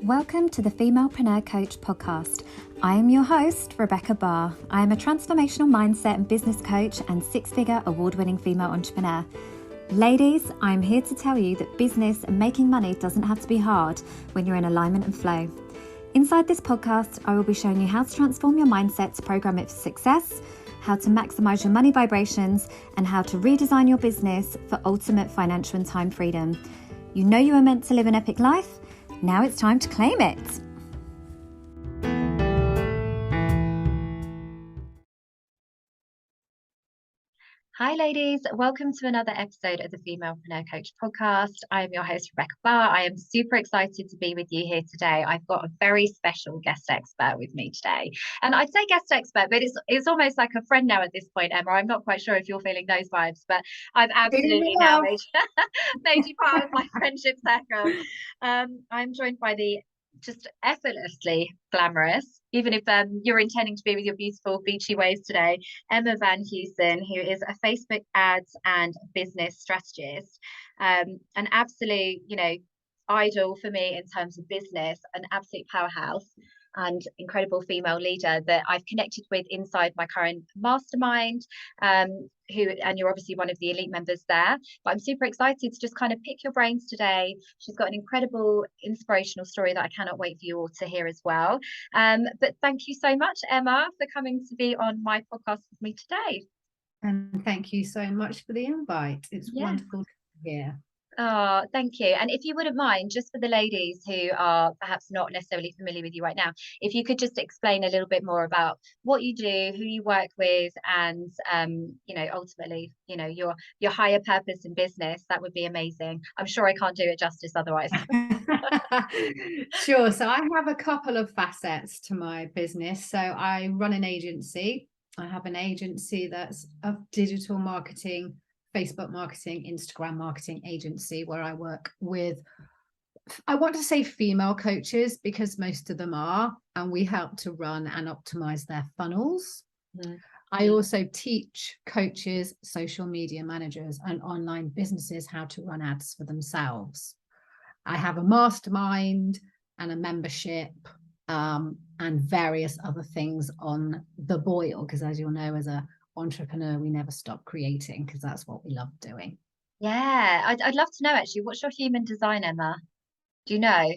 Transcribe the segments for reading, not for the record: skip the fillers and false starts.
Welcome to the Femalepreneur Coach podcast. I am your host, Rebecca Barr. I am a transformational mindset and business coach and six-figure award-winning female entrepreneur. Ladies, I'm here to tell you that business and making money doesn't have to be hard when you're in alignment and flow. Inside this podcast, I will be showing you how to transform your mindset to program it for success, how to maximize your money vibrations, and how to redesign your business for ultimate financial and time freedom. You know you are meant to live an epic life. Now it's time to claim it. Hi ladies, welcome to another episode of the Femalepreneur Coach podcast. I am your host, Rebecca Barr. I am super excited to be with you here today. I've got a very special guest expert with me today. And I'd say guest expert, but it's almost like a friend now at this point, Emma. I'm not quite sure if you're feeling those vibes, but I've absolutely now made you part of my friendship circle. I'm joined by the just effortlessly glamorous, even if you're intending to be with your beautiful beachy waves today, Emma Van Heusen, who is a Facebook ads and business strategist, an absolute, idol for me in terms of business, an absolute powerhouse and incredible female leader that I've connected with inside my current mastermind, and you're obviously one of the elite members there. But I'm super excited to just kind of pick your brains today. She's got an incredible inspirational story that I cannot wait for you all to hear as well. But thank you so much, Emma, for coming to be on my podcast with me today. And thank you so much for the invite. It's wonderful to be here. Oh, thank you. And if you wouldn't mind, just for the ladies who are perhaps not necessarily familiar with you right now, if you could just explain a little bit more about what you do, who you work with, and ultimately, your higher purpose in business, that would be amazing. I'm sure I can't do it justice otherwise. Sure. So I have a couple of facets to my business. So I run an agency. I have an agency that's a digital marketing, Facebook marketing, Instagram marketing agency where I work with, I want to say female coaches because most of them are, and we help to run and optimize their funnels. Mm. I also teach coaches, social media managers, and online businesses how to run ads for themselves. I have a mastermind and a membership and various other things on the boil, because as you'll know, as a entrepreneur, we never stop creating because that's what we love doing. Yeah, I'd love to know actually, what's your human design, Emma? Do you know?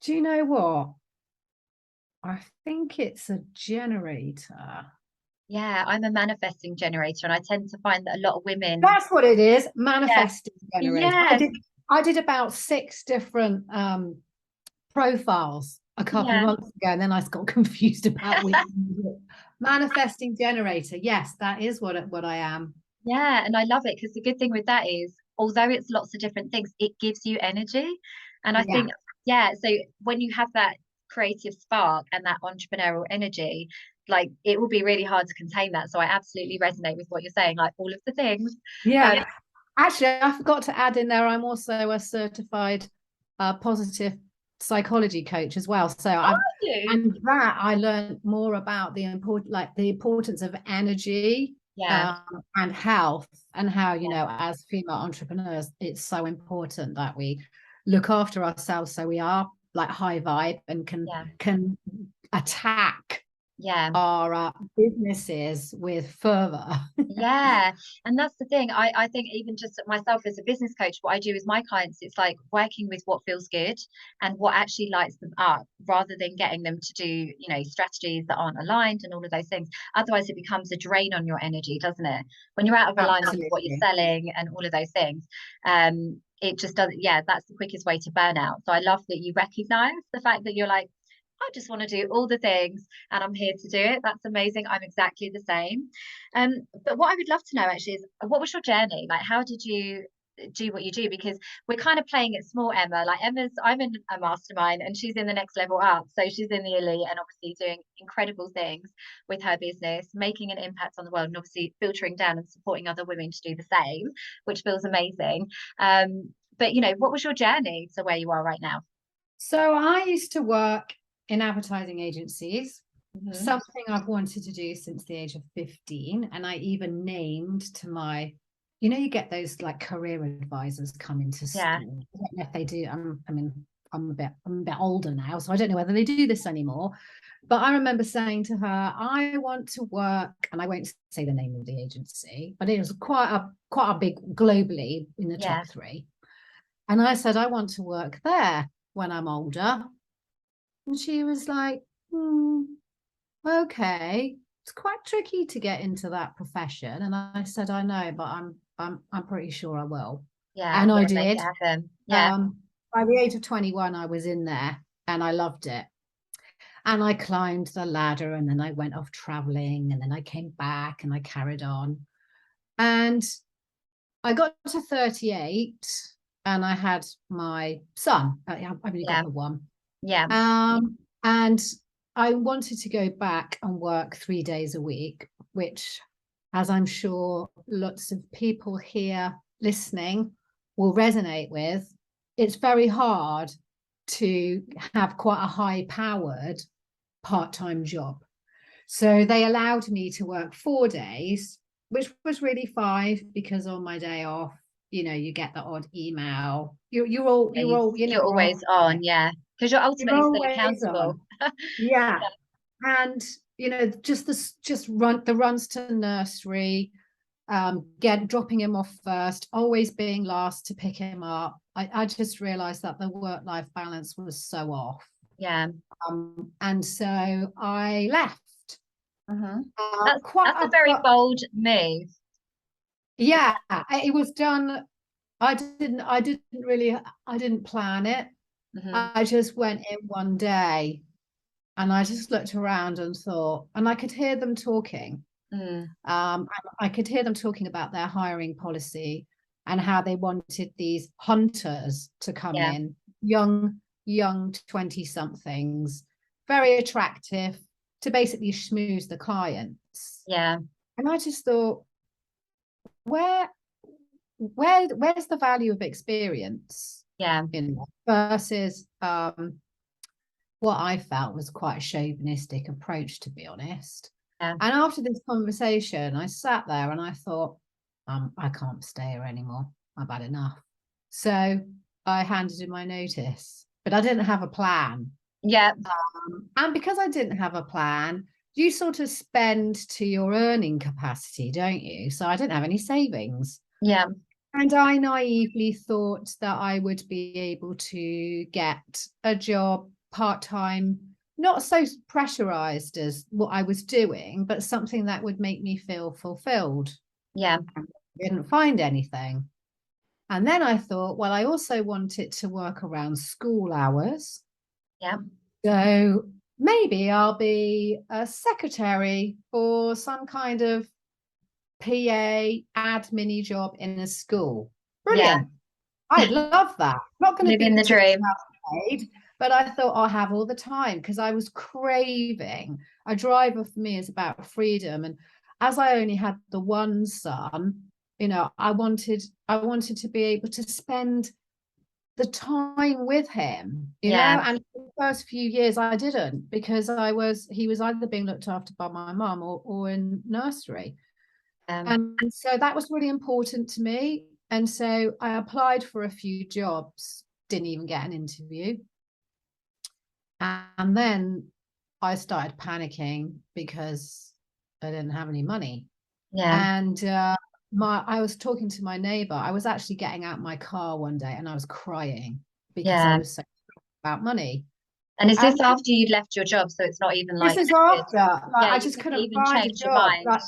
Do you know what? I think it's a generator. Yeah, I'm a manifesting generator, and I tend to find that a lot of women. That's what it is, manifesting generator. Yes. I did about 6 different profiles a couple of months ago, and then I got confused about which manifesting generator. Yes, that is what I am. Yeah, and I love it because the good thing with that is, although it's lots of different things, it gives you energy. And I think, so when you have that creative spark and that entrepreneurial energy, like it will be really hard to contain that. So I absolutely resonate with what you're saying, like all of the things. Yeah. Actually, I forgot to add in there, I'm also a certified positive psychology coach as well. So and that I learned more about the importance of energy and health, and how, as female entrepreneurs, it's so important that we look after ourselves so we are like high vibe and can attack our businesses with fervor. And that's the thing. I think even just myself as a business coach, what I do with my clients, it's like working with what feels good and what actually lights them up, rather than getting them to do strategies that aren't aligned and all of those things. Otherwise it becomes a drain on your energy, doesn't it? When you're out of alignment with what you're selling and all of those things, it just doesn't. That's the quickest way to burn out. So I love that you recognize the fact that you're like, I just want to do all the things and I'm here to do it. That's amazing. I'm exactly the same. But what I would love to know actually is, what was your journey? Like, how did you do what you do? Because we're kind of playing it small, Emma. Like I'm in a mastermind and she's in the next level up. So she's in the elite and obviously doing incredible things with her business, making an impact on the world, and obviously filtering down and supporting other women to do the same, which feels amazing. But what was your journey to where you are right now? So I used to work in advertising agencies, something I've wanted to do since the age of 15. And I even named to my, you get those like career advisors come into school. I don't know if they do. I mean, I'm a bit older now, so I don't know whether they do this anymore. But I remember saying to her, I want to work, and I won't say the name of the agency, but it was quite a big, globally in the Yeah. top 3. And I said, I want to work there when I'm older. And she was like, okay, it's quite tricky to get into that profession. And I said, I know, but I'm pretty sure I will. Yeah. And I Yeah. Make it did. happen. Yeah. By the age of 21, I was in there and I loved it. And I climbed the ladder, and then I went off traveling, and then I came back and I carried on. And I got to 38 and I had my son. I've only got the one. Yeah. And I wanted to go back and work 3 days a week, which, as I'm sure lots of people here listening will resonate with, it's very hard to have quite a high-powered part-time job. So they allowed me to work 4 days, which was really 5, because on my day off, you get the odd email. You're always on, yeah, because you're ultimately still accountable. Yeah. And just the runs to nursery, dropping him off first, always being last to pick him up. I just realized that the work-life balance was so off. Yeah. And so I left. That's a very bold move. Yeah, it was done. I didn't plan it. I just went in one day and I just looked around and thought, and I could hear them talking. I could hear them talking about their hiring policy and how they wanted these hunters to come in, young 20-somethings, very attractive, to basically schmooze the clients. Yeah. And I just thought, where's the value of experience? Yeah. Versus what I felt was quite a chauvinistic approach, to be honest. Yeah. And after this conversation, I sat there and I thought, I can't stay here anymore. I've had enough. So I handed in my notice, but I didn't have a plan. Yeah. And because I didn't have a plan, you sort of spend to your earning capacity, don't you? So I didn't have any savings. Yeah. And I naively thought that I would be able to get a job part-time, not so pressurized as what I was doing, but something that would make me feel fulfilled. Yeah. I didn't find anything. And then I thought, well, I also wanted to work around school hours. Yeah. So maybe I'll be a secretary or some kind of PA admin job in a school. Brilliant. Yeah. I'd love that. Not going to be living the dream. Paid, but I thought I'll have all the time because I was craving. A driver for me is about freedom. And as I only had the one son, I wanted to be able to spend the time with him, you know, and for the first few years I didn't, because he was either being looked after by my mum or in nursery. And so that was really important to me. And so I applied for a few jobs, didn't even get an interview. And then I started panicking because I didn't have any money. Yeah. And I was talking to my neighbor. I was actually getting out my car one day and I was crying because I was so about money. And is this after you'd left your job? So it's not even like this is after. Like, I just couldn't couldn't find a job. Like,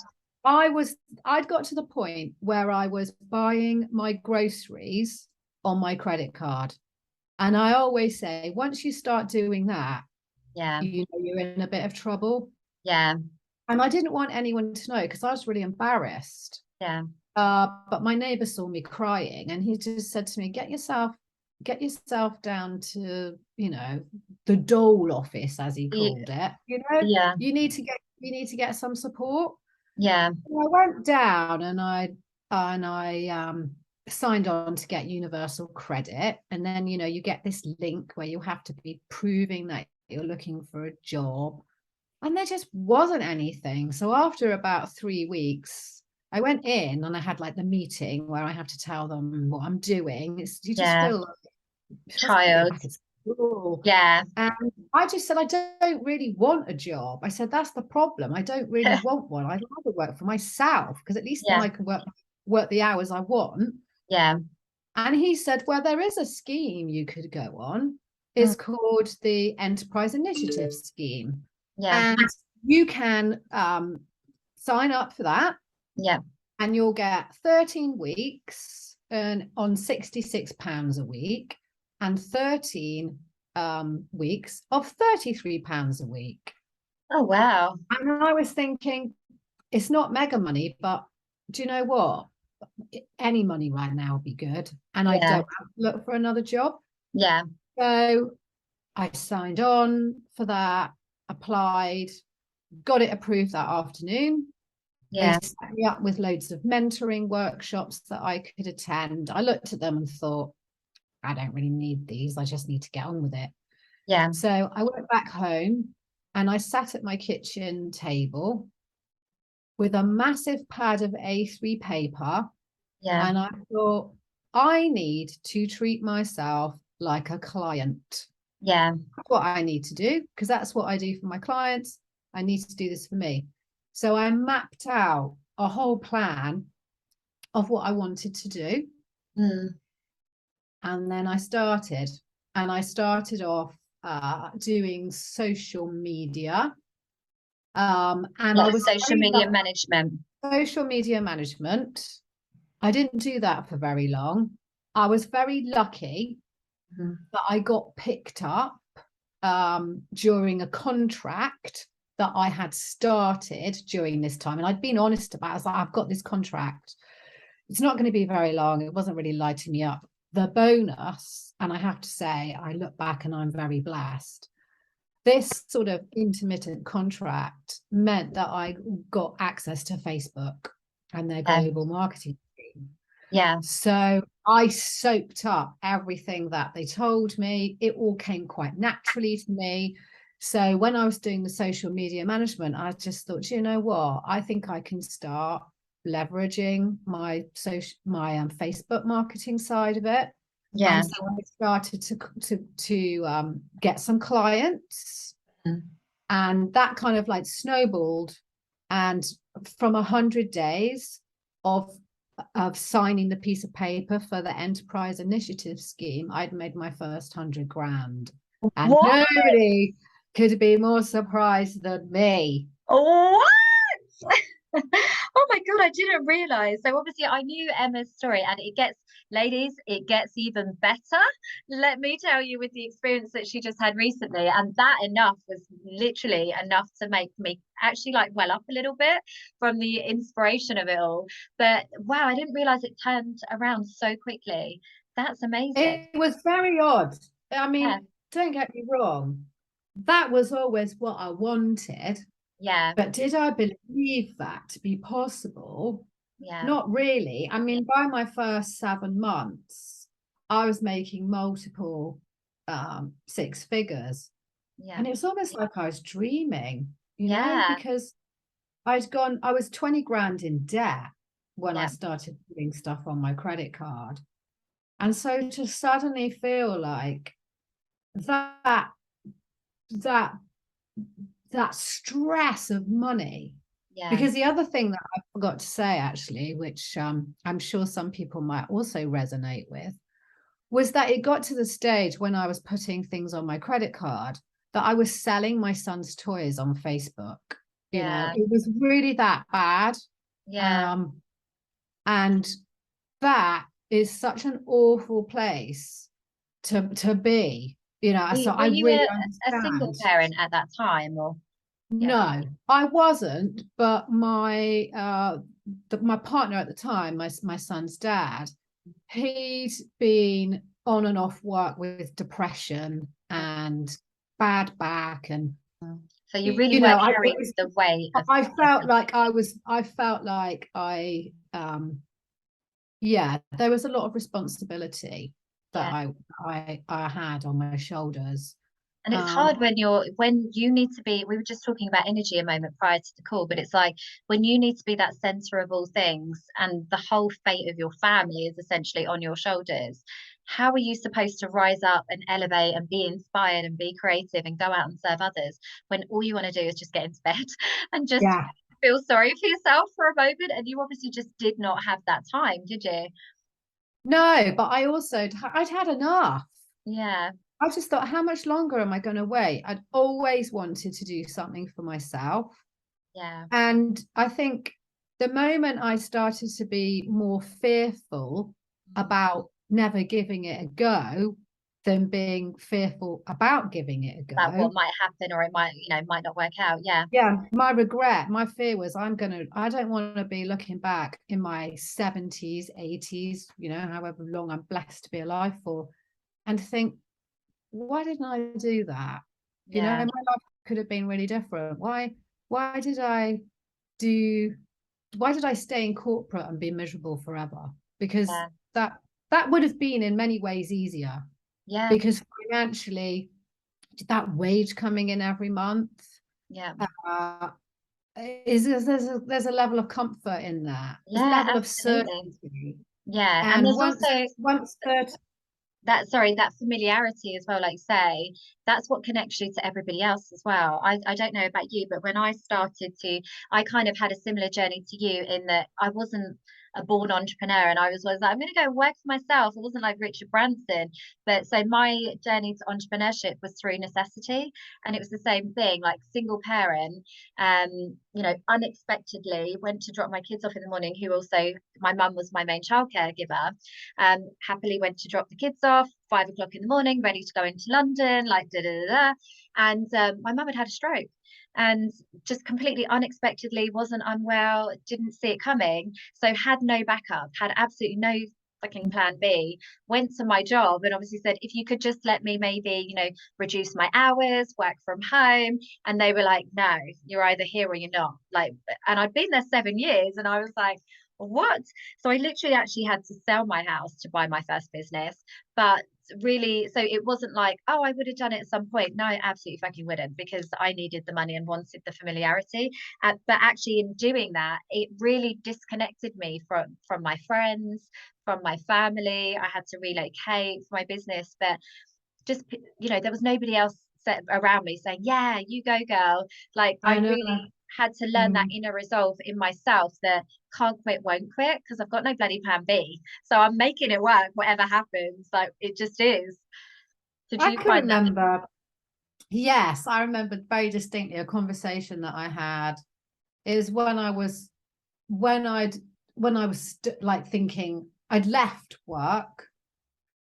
I'd got to the point where I was buying my groceries on my credit card. And I always say, once you start doing that, you're in a bit of trouble. Yeah. And I didn't want anyone to know because I was really embarrassed. Yeah. But my neighbor saw me crying and he just said to me, get yourself down to, the dole office, as he called it. You need to get some support. Yeah. So I went down and I signed on to get universal credit. And then, you get this link where you have to be proving that you're looking for a job. And there just wasn't anything. So after about 3 weeks, I went in and I had like the meeting where I have to tell them what I'm doing. You just feel like child. school. Yeah. And I just said, I don't really want a job. I said, that's the problem. I don't really want one. I'd rather work for myself, because at least then Yeah. I can work the hours I want. Yeah. And he said, well, there is a scheme you could go on. Mm. It's called the Enterprise Initiative Scheme. Yeah. And you can sign up for that, Yeah. and you'll get 13 weeks and on £66 a week, and 13 weeks of £33 a week. Oh, wow. And I was thinking, it's not mega money, but do you know what? Any money right now would be good. And I don't Yeah. have to look for another job. Yeah. So I signed on for that, applied, got it approved that afternoon. They Yeah. set me up with loads of mentoring workshops that I could attend. I looked at them and thought, I don't really need these. I just need to get on with it. Yeah. So I went back home and I sat at my kitchen table with a massive pad of A3 paper. Yeah. And I thought, I need to treat myself like a client. Yeah. That's what I need to do, because that's what I do for my clients. I need to do this for me. So I mapped out a whole plan of what I wanted to do. Mm. And then I started. And I started off doing social media. And I was Social media management. social media management. I didn't do that for very long. I was very lucky that I got picked up during a contract that I had started during this time. And I'd been honest about it. I was like, I've got this contract. It's not going to be very long. It wasn't really lighting me up. The bonus, and I have to say, I look back and I'm very blessed. This sort of intermittent contract meant that I got access to Facebook and their global marketing team. Yeah. So I soaked up everything that they told me. It all came quite naturally to me. So when I was doing the social media management, I just thought, you know what? I think I can start leveraging my Facebook marketing side of it. Yeah. And so I started to get some clients, and that kind of like snowballed. And from 100 days of signing the piece of paper for the Enterprise Initiative Scheme, I'd made my first 100 grand. And What? nobody could be more surprised than me. What? Oh my God, I didn't realize. So obviously I knew Emma's story, and ladies, it gets even better. Let me tell you, with the experience that she just had recently, and that enough was literally enough to make me actually like well up a little bit from the inspiration of it all. But wow, I didn't realize it turned around so quickly. That's amazing. It was very odd. I mean, Yeah. don't get me wrong. That was always what I wanted. Yeah. But did I believe that to be possible? Yeah. Not really. I mean, by my first 7 months, I was making multiple six figures. Yeah. And it was almost like I was dreaming, Yeah. because I was 20 grand in debt when I Yeah. started doing stuff on my credit card. And so to suddenly feel like that stress of money. Yeah. Because the other thing that I forgot to say, actually, which I'm sure some people might also resonate with, was that it got to the stage when I was putting things on my credit card that I was selling my son's toys on Facebook. Yeah. It was really that bad. Yeah. And that is such an awful place to be. So I Were you really a single understand. parent at that time, or? Yeah. No, I wasn't, but my partner at the time, my son's dad, he'd been on and off work with depression and bad back, and So you really were carrying the weight of I felt like there was a lot of responsibility that I had on my shoulders. And it's hard when you need to be, we were just talking about energy a moment prior to the call, but it's like when you need to be that center of all things and the whole fate of your family is essentially on your shoulders, how are you supposed to rise up and elevate and be inspired and be creative and go out and serve others when all you want to do is just get into bed and just Yeah. feel sorry for yourself for a moment? And you obviously just did not have that time, did you? No, but I'd had enough. Yeah, I just thought, how much longer am I going to wait? I'd always wanted to do something for myself. yeah, And I think the moment I started to be more fearful about never giving it a go than being fearful about giving it a about what go. might happen or it might, might not work out. Yeah, Yeah, my fear was I don't want to be looking back in my 70s, 80s, however long I'm blessed to be alive for, and think, why didn't I do that? yeah, My life could have been really different. Why did I do why did I stay in corporate and be miserable forever? Because yeah, that would have been in many ways easier, yeah, because financially, that wage coming in every month, yeah, uh, there's a level of comfort in that. There's a yeah, level of absolutely. certainty. Yeah, and And there's also once that that, sorry, that familiarity as well, like you say, that's what connects you to everybody else as well. I don't know about you, but when I started to, I kind of had a similar journey to you in that I wasn't a born entrepreneur and was like, I'm going to go work for myself. It wasn't like Richard Branson. But so my journey to entrepreneurship was through necessity. And it was the same thing, like single parent, unexpectedly went to drop my kids off in the morning, who also, my mum was my main childcare giver. Happily went to drop the kids off 5 o'clock in the morning, ready to go into London, like da da da da. And my mum had a stroke and just completely unexpectedly wasn't unwell, didn't see it coming. So had no backup, had absolutely no fucking plan B, went to my job and obviously said, if you could just let me maybe, reduce my hours, work from home. And they were like, no, you're either here or you're not. Like, and I'd been there 7 years and I was like, what? So I literally actually had to sell my house to buy my first business. But really, so it wasn't like, oh, I would have done it at some point. No, I absolutely fucking wouldn't, because I needed the money and wanted the familiarity. But actually in doing that, it really disconnected me from my friends, from my family. I had to relocate for my business, but just, there was nobody else around me saying, yeah, you go girl. Like I I know. really had to learn that Mm. inner resolve in myself that can't quit, won't quit, because I've got no bloody plan B. So I'm making it work, whatever happens. Like it just is. Did I you can find that? remember, yes, I remember very distinctly a conversation that I had. It was when I was like thinking I'd left work.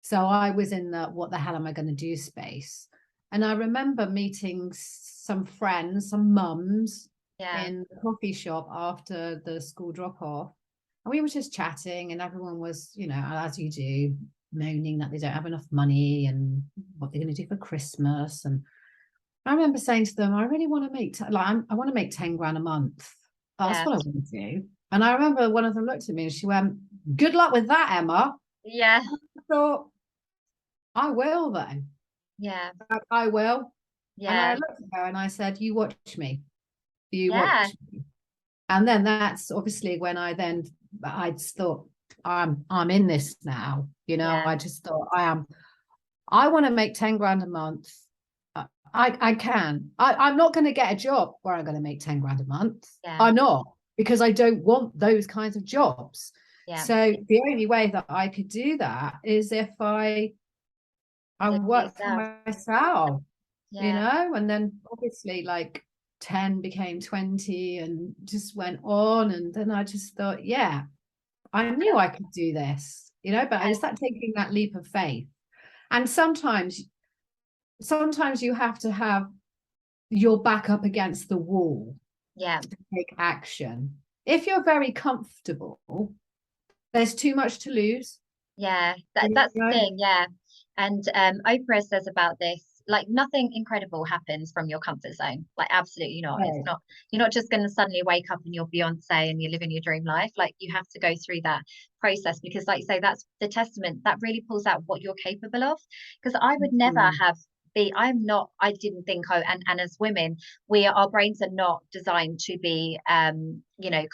So I was in the what the hell am I going to do space. And I remember meeting some friends, some mums Yeah, in the coffee shop after the school drop off. And we were just chatting, and everyone was, as you do, moaning that they don't have enough money and what they're going to do for Christmas. And I remember saying to them, I really want to make, I want to make 10 grand a month. That's yeah, what I want to do. And I remember one of them looked at me and she went, good luck with that, Emma. yeah, I thought, I will then. yeah, I will. And I yeah, looked at her and I said, you watch me. You yeah, watch me. And then that's obviously when I just thought, I'm in this now. yeah, I just thought I want to make 10 grand a month. I can. I'm not going to get a job where I'm going to make 10 grand a month. yeah, I'm not, because I don't want those kinds of jobs. yeah. So the only way that I could do that is if I Live for work for yourself. myself, Yeah, and then obviously like 10 became 20 and just went on. And then I just thought, yeah, I knew I could do this, but it's that taking that leap of faith. And sometimes you have to have your back up against the wall yeah. to take action. If you're very comfortable, there's too much to lose. Yeah, You that's the know? thing, yeah. And Oprah says about this, like nothing incredible happens from your comfort zone. Like absolutely not. It's No. not, you're not just going to suddenly wake up and you're Beyonce and you're living your dream life. Like you have to go through that process because like you say, that's the testament that really pulls out what you're capable of. Because I would never Mm. have I didn't think and as women, our brains are not designed to be,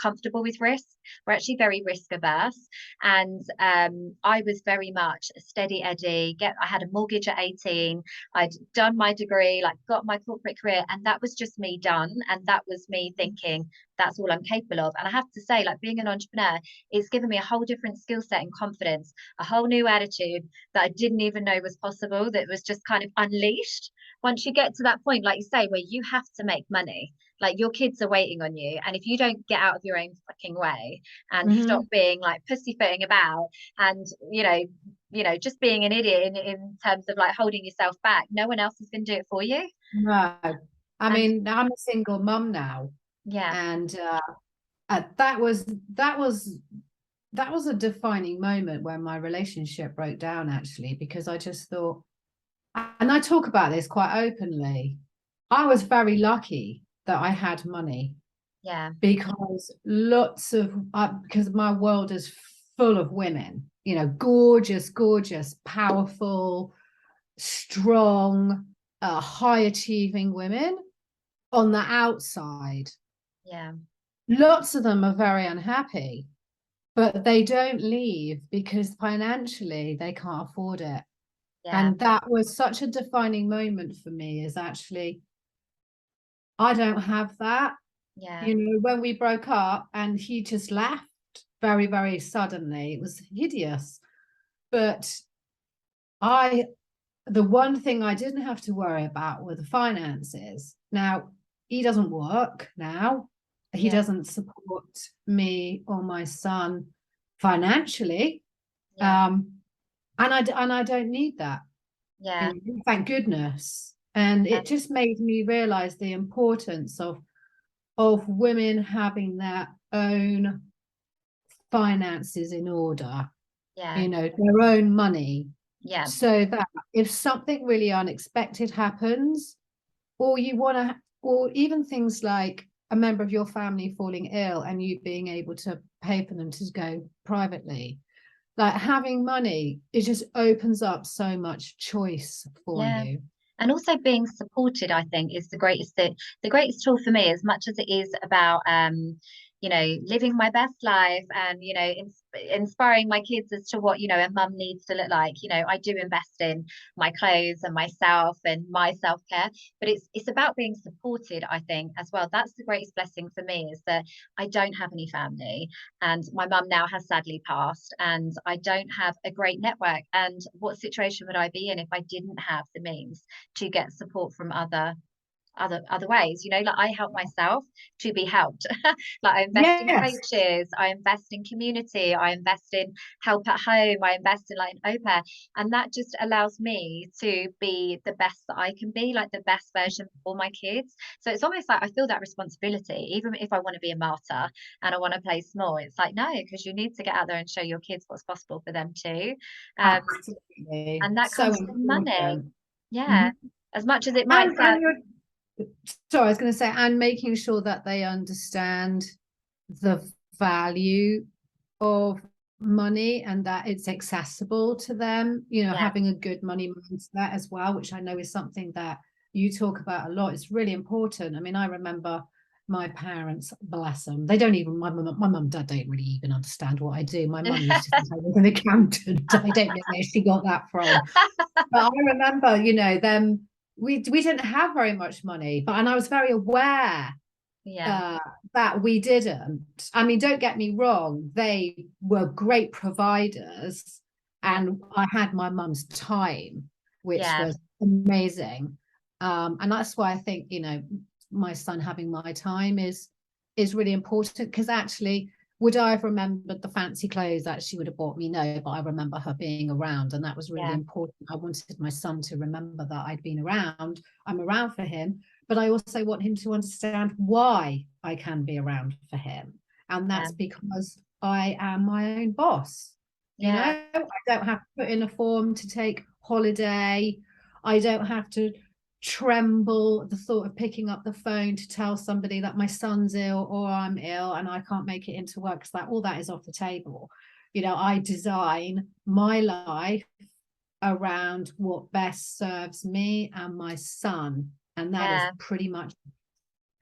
comfortable with risk. We're actually very risk averse. And I was very much a steady Eddie. I had a mortgage at 18. I'd done my degree, like got my corporate career, and that was just me done. And that was me thinking that's all I'm capable of. And I have to say, like being an entrepreneur, it's given me a whole different skill set and confidence, a whole new attitude that I didn't even know was possible, that was just kind of unleashed. Once you get to that point, like you say, where you have to make money, like your kids are waiting on you. And if you don't get out of your own fucking way and stop being like pussyfooting about and, just being an idiot in terms of like holding yourself back, no one else is going to do it for you. No, I And mean, I'm a single mum now, yeah, and that was a defining moment when my relationship broke down, actually, because I just thought, and I talk about this quite openly, I was very lucky that I had money. yeah, Because because my world is full of women, gorgeous, powerful, strong, high achieving women on the outside. yeah, Lots of them are very unhappy, but they don't leave because financially they can't afford it. yeah, And that was such a defining moment for me, is actually, I don't have that. yeah, When we broke up and he just left very, very suddenly, it was hideous. But the one thing I didn't have to worry about were the finances. Now, he doesn't work now. He yeah, doesn't support me or my son financially. yeah, And I don't need that. yeah, Thank goodness. And yeah, it just made me realize the importance of women having their own finances in order, yeah, their own money, yeah, so that if something really unexpected happens, or or even things like a member of your family falling ill and you being able to pay for them to go privately, like having money, it just opens up so much choice for yeah. you. And also being supported, I think, is the greatest tool for me, as much as it is about living my best life and inspiring my kids as to what a mum needs to look like. I do invest in my clothes and myself and my self-care, but it's about being supported, I think, as well. That's the greatest blessing for me, is that I don't have any family, and my mum now has sadly passed, and I don't have a great network. And what situation would I be in if I didn't have the means to get support from other ways? Like I help myself to be helped. Like I invest in Yes. coaches, I invest in community, I invest in help at home, I invest in like an au pair, and that just allows me to be the best that I can be, like the best version for my kids. So it's almost like I feel that responsibility, even if I want to be a martyr and I want to play small. It's like, no, because you need to get out there and show your kids what's possible for them too. um, Absolutely. and that So comes from money. important. Yeah, Mhm. as much as it might And sound. you're sorry, I was going to say, and making sure that they understand the value of money and that it's accessible to them, Yeah, having a good money mindset as well, which I know is something that you talk about a lot. It's really important. I mean, I remember my parents, bless them, they don't even, my mum and dad don't really even understand what I do. My mum used to think I was an accountant. I don't know where she got that from. But I remember, them, we didn't have very much money, and I was very aware yeah, uh, that we didn't. I mean, don't get me wrong, they were great providers, yeah, and I had my mum's time, which yeah, was amazing. And that's why I think, my son having my time is really important, because actually, would I have remembered the fancy clothes that she would have bought me? No, but I remember her being around, and that was really yeah, important. I wanted my son to remember that I'd been around. I'm around for him, but I also want him to understand why I can be around for him. And yeah, that's because I am my own boss. yeah, I don't have to put in a form to take holiday. I don't have to tremble at the thought of picking up the phone to tell somebody that my son's ill or I'm ill and I can't make it into work, because all that is off the table. I design my life around what best serves me and my son. And that is Yeah. pretty much.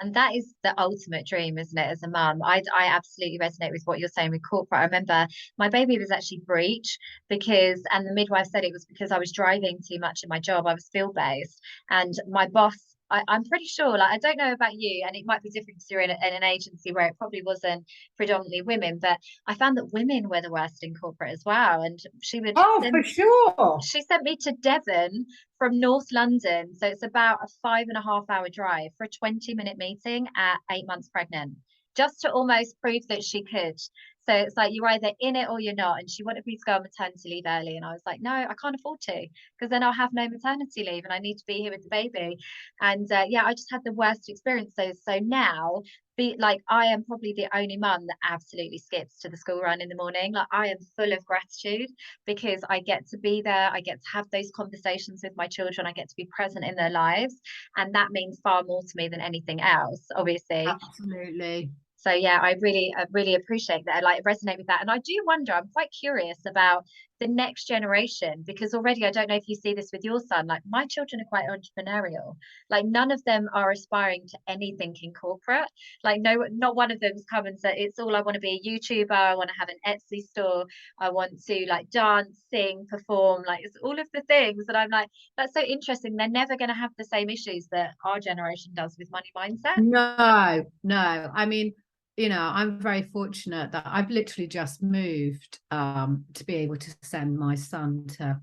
And that is the ultimate dream, isn't it, as a mum? I absolutely resonate with what you're saying with corporate. I remember my baby was actually breech because, and the midwife said it was because I was driving too much in my job. I was field based, and my boss, I'm pretty sure, like, I don't know about you, and it might be different because you're in an agency where it probably wasn't predominantly women, but I found that women were the worst in corporate as well. And she would Oh, for send sure. she sent me to Devon from North London. So it's about a 5.5 hour drive for a 20-minute meeting at 8 months pregnant, just to almost prove that she could. So it's like you're either in it or you're not. And she wanted me to go on maternity leave early. And I was like, no, I can't afford to, because then I'll have no maternity leave and I need to be here with the baby. And yeah, I just had the worst experience. So now, be like, I am probably the only mum that absolutely skips to the school run in the morning. Like, I am full of gratitude because I get to be there, I get to have those conversations with my children, I get to be present in their lives, and that means far more to me than anything else, obviously. Absolutely. So yeah, I really appreciate that. I like resonate with that. And I do wonder, I'm quite curious about the next generation, because already I don't know if you see this with your son, like my children are quite entrepreneurial. Like none of them are aspiring to anything in corporate. Like no, not one of them's come and said, it's all I want to be a YouTuber, I want to have an Etsy store, I want to like dance, sing, perform, like it's all of the things that I'm like, that's so interesting. They're never going to have the same issues that our generation does with money mindset. No, no. I mean, I'm very fortunate that I've literally just moved to be able to send my son to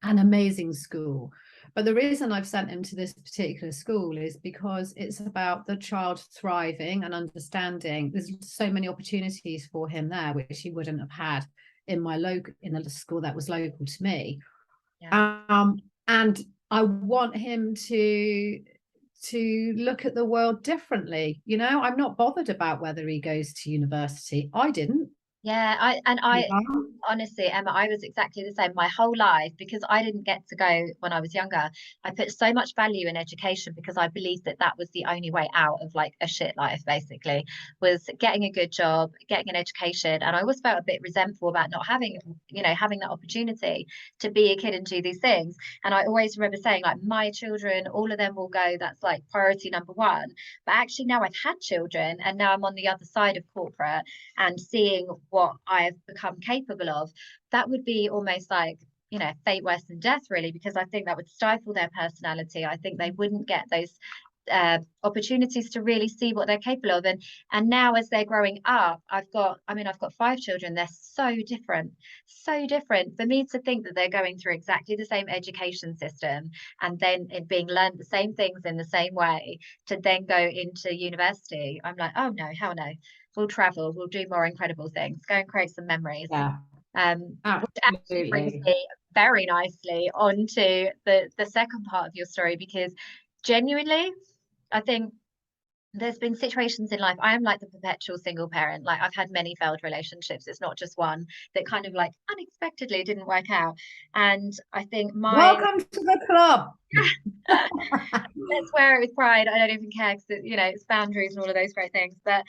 an amazing school. But the reason I've sent him to this particular school is because it's about the child thriving and understanding. There's so many opportunities for him there, which he wouldn't have had in a school that was local to me. Yeah. And I want him to look at the world differently. I'm not bothered about whether he goes to university. I didn't. Yeah, I honestly, Emma, I was exactly the same my whole life because I didn't get to go when I was younger. I put so much value in education because I believed that that was the only way out of like a shit life, basically, was getting a good job, getting an education. And I always felt a bit resentful about not having, having that opportunity to be a kid and do these things. And I always remember saying, like, my children, all of them will go, that's like priority number one. But actually, now I've had children and now I'm on the other side of corporate and seeing what I've become capable of, that would be almost like, fate worse than death, really, because I think that would stifle their personality. I think they wouldn't get those opportunities to really see what they're capable of. And now as they're growing up, I've got 5 children. They're so different, so different. For me to think that they're going through exactly the same education system and then it being learned the same things in the same way to then go into university, I'm like, oh no, hell no. We'll travel, we'll do more incredible things, go and create some memories. Yeah, Which actually brings absolutely. me very nicely onto the second part of your story, because genuinely, I think there's been situations in life. I am like the perpetual single parent. Like I've had many failed relationships. It's not just one that kind of like unexpectedly didn't work out. And I think my Welcome to the club. let's wear it with pride. I don't even care because it's boundaries and all of those great things. But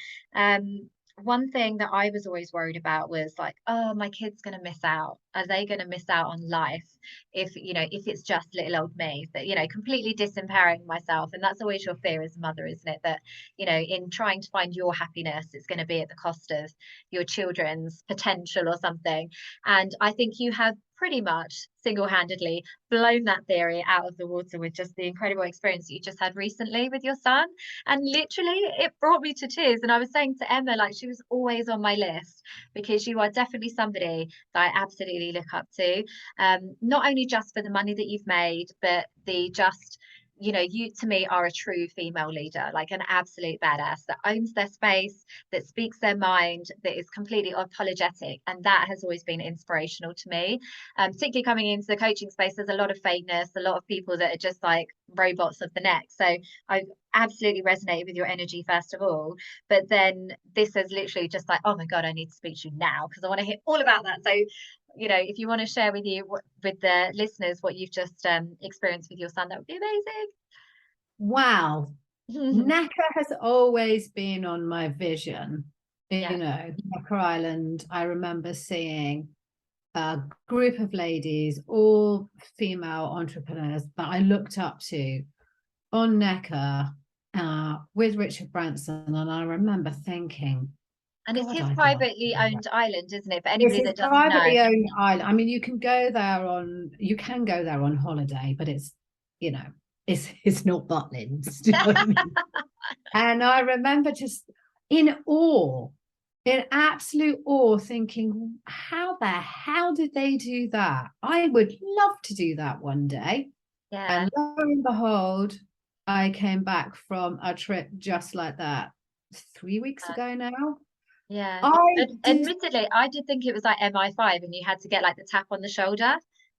one thing that I was always worried about was like, oh, my kid's gonna miss out. Are they gonna miss out on life if it's just little old me? That completely disempowering myself. And that's always your fear as a mother, isn't it? That in trying to find your happiness, it's going to be at the cost of your children's potential or something. And I think you have pretty much single-handedly blown that theory out of the water with just the incredible experience that you just had recently with your son. And literally it brought me to tears. And I was saying to Emma, like, she was always on my list because you are definitely somebody that I absolutely look up to, not only just for the money that you've made, but the just you to me are a true female leader, like an absolute badass that owns their space, that speaks their mind, that is completely apologetic. And that has always been inspirational to me. Particularly coming into the coaching space, there's a lot of fakeness, a lot of people that are just like robots of the neck. So I absolutely resonated with your energy, first of all. But then this is literally just like, oh my God, I need to speak to you now because I want to hear all about that. So if you want to share with the listeners what you've just experienced with your son, that would be Wow. amazing. Necker has always been on my vision. Yeah. Necker Island, I remember seeing a group of ladies, all female entrepreneurs that I looked up to on Necker with Richard Branson. And I remember thinking, And it's God, his I'd love to privately do that. owned island, isn't it? For This anybody is that doesn't know. privately owned island. I mean, you can go there on holiday, but it's, you know, it's not Butlins. Do you know what I mean? And I remember just in awe, in absolute awe, thinking, how the hell did they do that? I would love to do that one day. Yeah. And lo and behold, I came back from a trip just like that 3 weeks ago now. Yeah. Admittedly, I did think it was like MI5 and you had to get like the tap on the shoulder.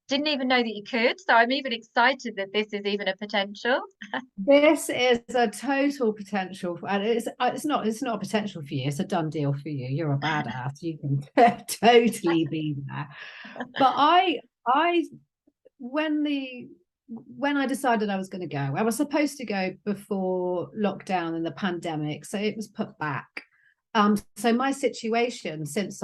Didn't even know that you could. So I'm even excited that this is even a potential. This is a total potential, and it's not a potential for you. It's a done deal for you. You're a badass. You can totally be there. But when I decided I was going to go, I was supposed to go before lockdown and the pandemic, so it was put back. So my situation since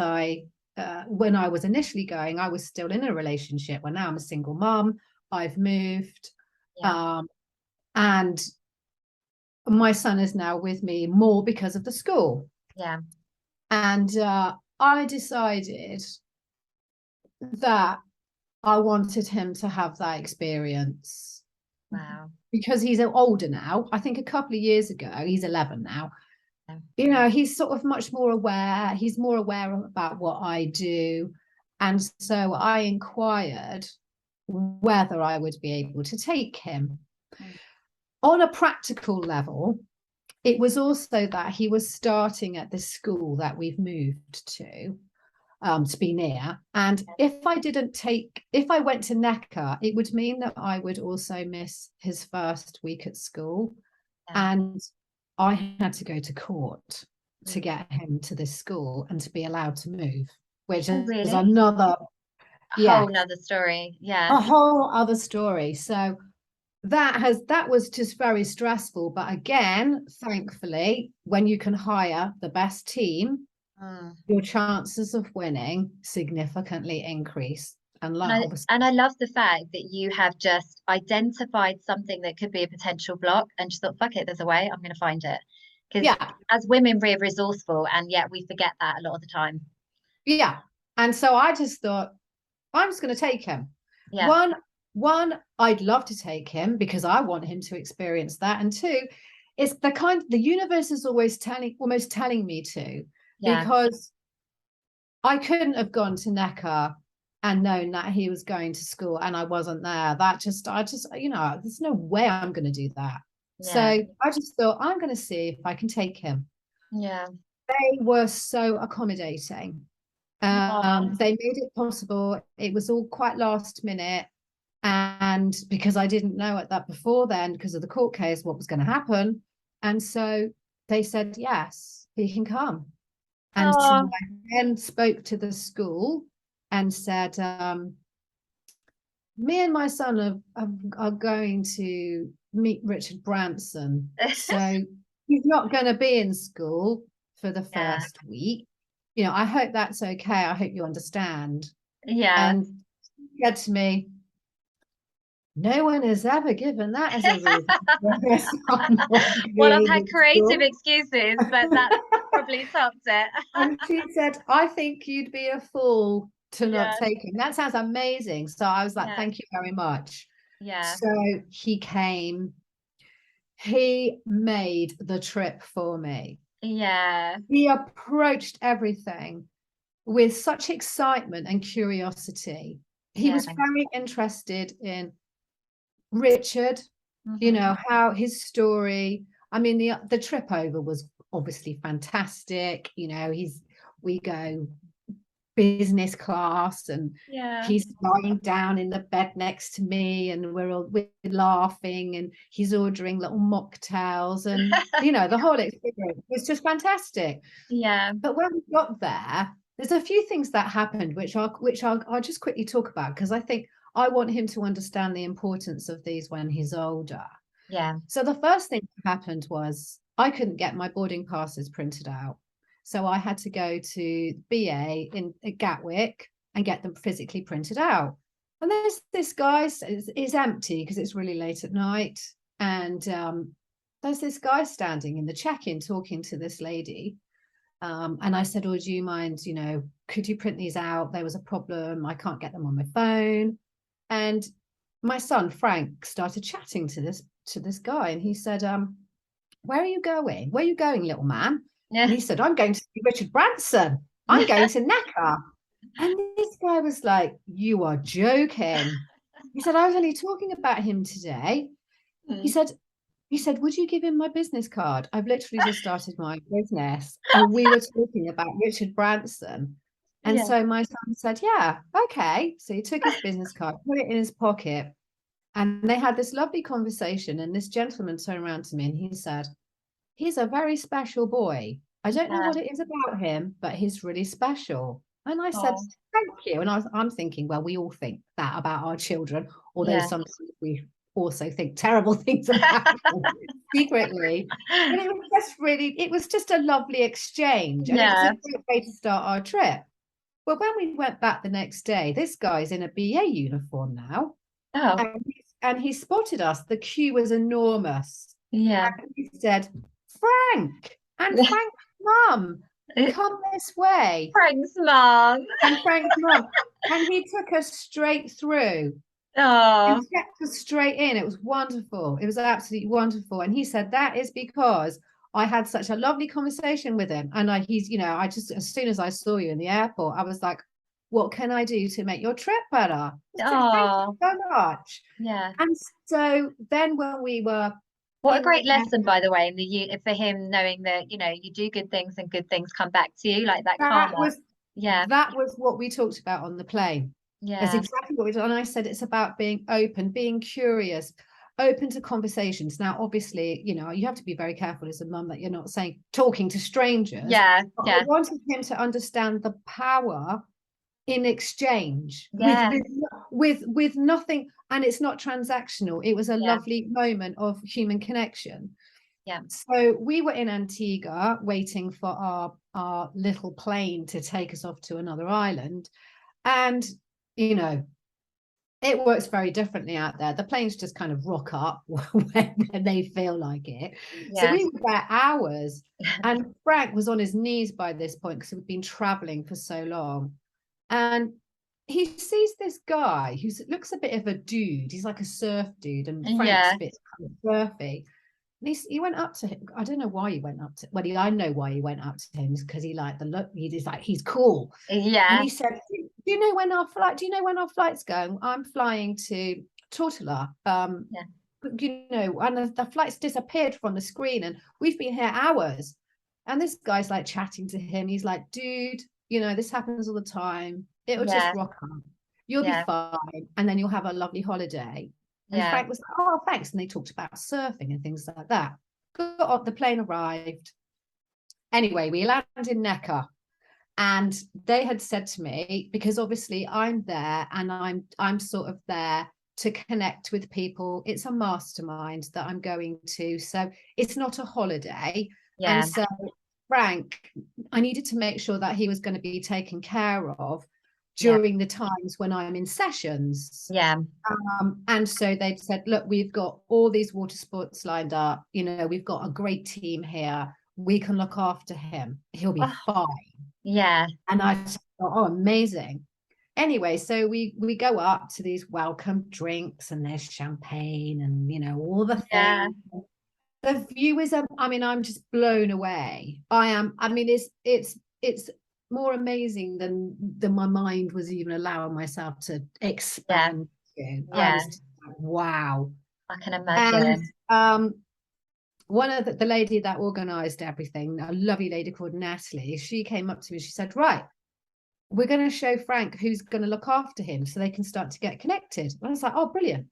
when I was initially going, I was still in a relationship. Well, now I'm a single mom. I've moved. Yeah. And my son is now with me more because of the school. Yeah. And I decided that I wanted him to have that experience. Wow. Because he's older now. I think a couple of years ago, he's 11 now. Yeah. You know, he's sort of much more aware. He's more aware about what I do. And so I inquired whether I would be able to take him. On a practical level, it was also that he was starting at this school that we've moved to be near. And if I went to Necker, it would mean that I would also miss his first week at school. Yeah. And I had to go to court to get him to this school and to be allowed to move, which is another whole nother story. Yeah. A whole other story. So that was just very stressful. But again, thankfully, when you can hire the best team, your chances of winning significantly increase. And I love the fact that you have just identified something that could be a potential block and just thought, fuck it, there's a way, I'm going to find it. Because as women, we're resourceful, and yet we forget that a lot of the time. Yeah. And so I just thought, I'm just going to take him. Yeah. One, I'd love to take him because I want him to experience that. And two, it's the universe is almost telling me to, because I couldn't have gone to Necker and known that he was going to school and I wasn't there. I just, you know, there's no way I'm going to do that. Yeah. So I just thought, I'm going to see if I can take him. Yeah. They were so accommodating. They made it possible. It was all quite last minute. And because I didn't know at that before then, because of the court case, what was going to happen. And so they said, yes, he can come. And so I then spoke to the school and said, me and my son are going to meet Richard Branson. So he's not going to be in school for the first week. You know, I hope that's okay. I hope you understand. Yeah. And he said to me, no one has ever given that as a reason. Well, I've had creative excuses, but that probably topped it. And she said, I think you'd be a fool to not take him. That sounds amazing. So I was like, thank you very much. Yeah. So he came. He made the trip for me. Yeah. He approached everything with such excitement and curiosity. He was very interested in Richard, you know, how his story. I mean, the trip over was obviously fantastic. You know, we go business class and he's lying down in the bed next to me and we're laughing and he's ordering little mocktails and, you know, the whole experience was just fantastic. Yeah. But when we got there, there's a few things that happened, which I'll just quickly talk about, because I think I want him to understand the importance of these when he's older. Yeah. So the first thing that happened was I couldn't get my boarding passes printed out. So I had to go to BA in Gatwick and get them physically printed out. And there's this guy, it's empty because it's really late at night. And there's this guy standing in the check-in talking to this lady. And I said, oh, do you mind, could you print these out? There was a problem. I can't get them on my phone. And my son, Frank, started chatting to this guy. And he said, where are you going? Where are you going, little man? Yeah. And he said, I'm going to see Richard Branson. I'm going to Necker. And this guy was like, you are joking. He said, I was only talking about him today. He said, would you give him my business card? I've literally just started my business. And we were talking about Richard Branson. And so my son said, yeah, okay. So he took his business card, put it in his pocket, and they had this lovely conversation. And this gentleman turned around to me and he said, he's a very special boy. I don't know what it is about him, but he's really special. And I said, thank you. And I'm thinking, well, we all think that about our children, although sometimes we also think terrible things about them secretly. But it was just a lovely exchange. And it was a great way to start our trip. Well, when we went back the next day, this guy's in a BA uniform now. And he spotted us. The queue was enormous. Yeah. And he said, Frank and Frank's mum, come this way. Frank's mum. And Frank's mum. And he took us straight through. Oh. And kept us straight in. It was wonderful. It was absolutely wonderful. And he said, that is because I had such a lovely conversation with him. And I just, as soon as I saw you in the airport, I was like, what can I do to make your trip better? Thank you so much. Yeah. And so then when we were, what a great lesson, by the way, for him, knowing that, you do good things and good things come back to you, like that karma. That was what we talked about on the plane. Yeah. That's exactly what we did. And I said, it's about being open, being curious, open to conversations. Now, obviously, you have to be very careful as a mum that you're not talking to strangers. Yeah. But I wanted him to understand the power in exchange with nothing, and it's not transactional. It was a lovely moment of human connection. Yeah. So we were in Antigua waiting for our little plane to take us off to another island, and it works very differently out there. The planes just kind of rock up when they feel like it. So we were there hours, and Frank was on his knees by this point because we'd been traveling for so long. And he sees this guy who looks a bit of a dude. He's like a surf dude, and Frank's a bit kind of surfy. And he went up to him. I don't know why he went up to. Well, I know why he went up to him, because he liked the look. He's cool. Yeah. And he said, "Do you know when our flight? Do you know when our flight's going? I'm flying to Tortola. And the flight's disappeared from the screen, and we've been here hours." And this guy's like chatting to him. He's like, "Dude, this happens all the time. It'll just rock up. You'll be fine. And then you'll have a lovely holiday." And Frank was like, "Oh, thanks." And they talked about surfing and things like that. Got on, the plane arrived. Anyway, we landed in Necker. And they had said to me, because obviously I'm there and I'm sort of there to connect with people. It's a mastermind that I'm going to. So it's not a holiday. Yeah. And so Frank, I needed to make sure that he was going to be taken care of during the times when I'm in sessions. Yeah. And so they've said, look, we've got all these water sports lined up. We've got a great team here. We can look after him. He'll be fine. Yeah. And I thought, oh, amazing. Anyway, so we go up to these welcome drinks, and there's champagne and, all the things. Yeah. The view is, I'm just blown away. It's more amazing than my mind was even allowing myself to expand. Yeah. Wow. I can imagine. And one of the lady that organized everything, a lovely lady called Natalie, she came up to me. She said, right, we're going to show Frank who's going to look after him so they can start to get connected. And I was like, oh, brilliant.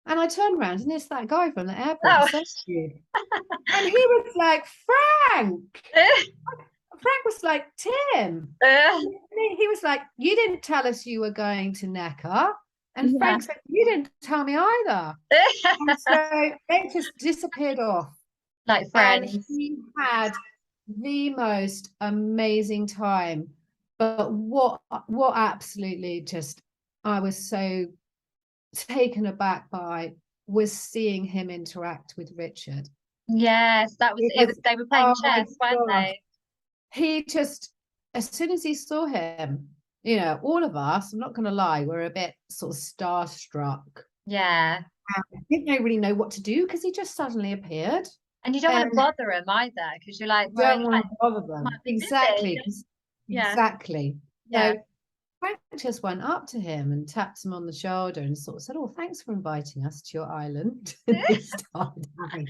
And I turned around, and it's that guy from the airport. Oh. And he was like, Frank. Frank was like, Tim. He was like, you didn't tell us you were going to Necker. And Frank said, you didn't tell me either. And so they just disappeared off. Like friends. And he had the most amazing time. But what absolutely just I was so taken aback by was seeing him interact with Richard. Yes, it was, they were playing Oh my chess, weren't gosh. they? He just, as soon as he saw him, all of us, I'm not going to lie, we're a bit sort of starstruck. Yeah. I didn't really know what to do because he just suddenly appeared. And you don't want And to bother them either because you're like, you well, don't like, want to bother might them. be busy. Exactly. Yeah. Exactly. Yeah. So Frank just went up to him and tapped him on the shoulder and sort of said, "Oh, thanks for inviting us to your island." And they started having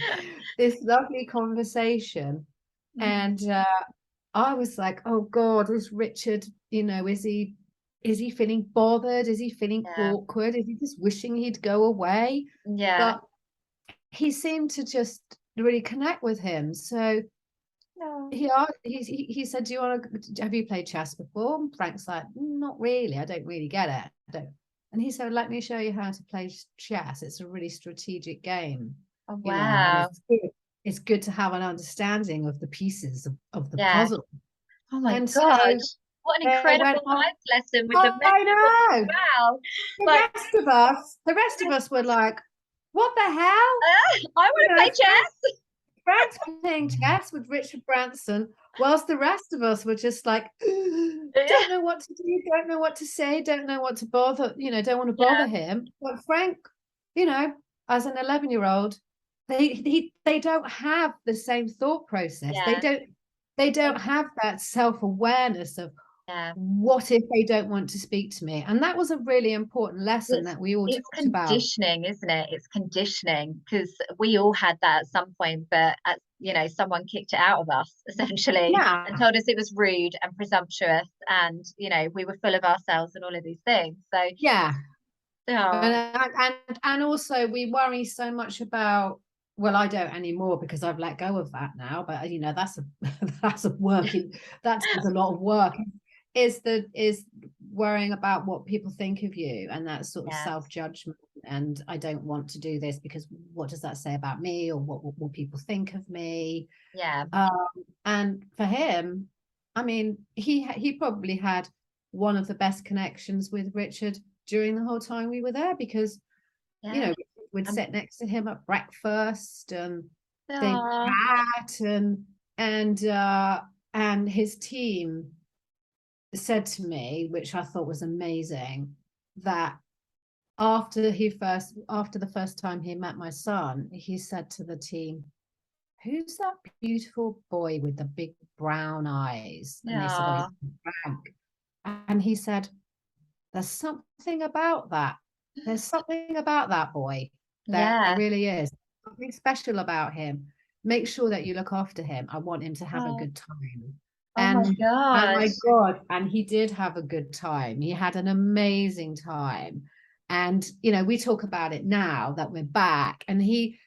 this lovely conversation. And I was like, "Oh God, is Richard, is he feeling bothered? Is he feeling Yeah. awkward? Is he just wishing he'd go away?" Yeah. But he seemed to just really connect with him. So No. he said, "Do you want to? Have you played chess before?" And Frank's like, "Not really. I don't really get it. I don't." And he said, "Let me show you how to play chess. It's a really strategic game, Oh, and wow. it's good to have an understanding of the pieces of the Yeah. puzzle." Oh my And so God. What an they went incredible off. life lesson with the I vegetables as know. well. Like, The rest of us were like, "What the hell?" I want to play Frank, chess. Frank's playing chess with Richard Branson, whilst the rest of us were just like, don't know what to do, don't know what to say, don't know what to bother, don't want to bother Yeah. him. But Frank, as an 11-year-old, they don't have the same thought process. Yeah. They don't have that self-awareness of Yeah. what if they don't want to speak to me. And that was a really important lesson It's that we all it's talked about. conditioning, isn't it? It's conditioning because we all had that at some point, but someone kicked it out of us essentially and Yeah. told us it was rude and presumptuous, and we were full of ourselves and all of these things. So, Yeah. oh, And also we worry so much about, well, I don't anymore because I've let go of that now, but that's a that's a working that's a lot of work, is worrying about what people think of you, and that sort of yeah, self-judgment, and I don't want to do this because what does that say about me, or what will people think of me. yeah, And for him, I mean, he probably had one of the best connections with Richard during the whole time we were there, because yeah. we'd Um, sit next to him at breakfast and they'd oh, chat, and his team said to me, which I thought was amazing, that after the first time he met my son, he said to the team, "Who's that beautiful boy with the big brown eyes?" And they said, "Oh, yeah, he's Frank." And he said, "There's something about that. There's something about that boy. There yeah. really is. Something special about him. Make sure that you look after him. I want him to have a Oh, good time." oh my And my gosh. God, and he did have a good time. He had an amazing time. And we talk about it now that we're back, and he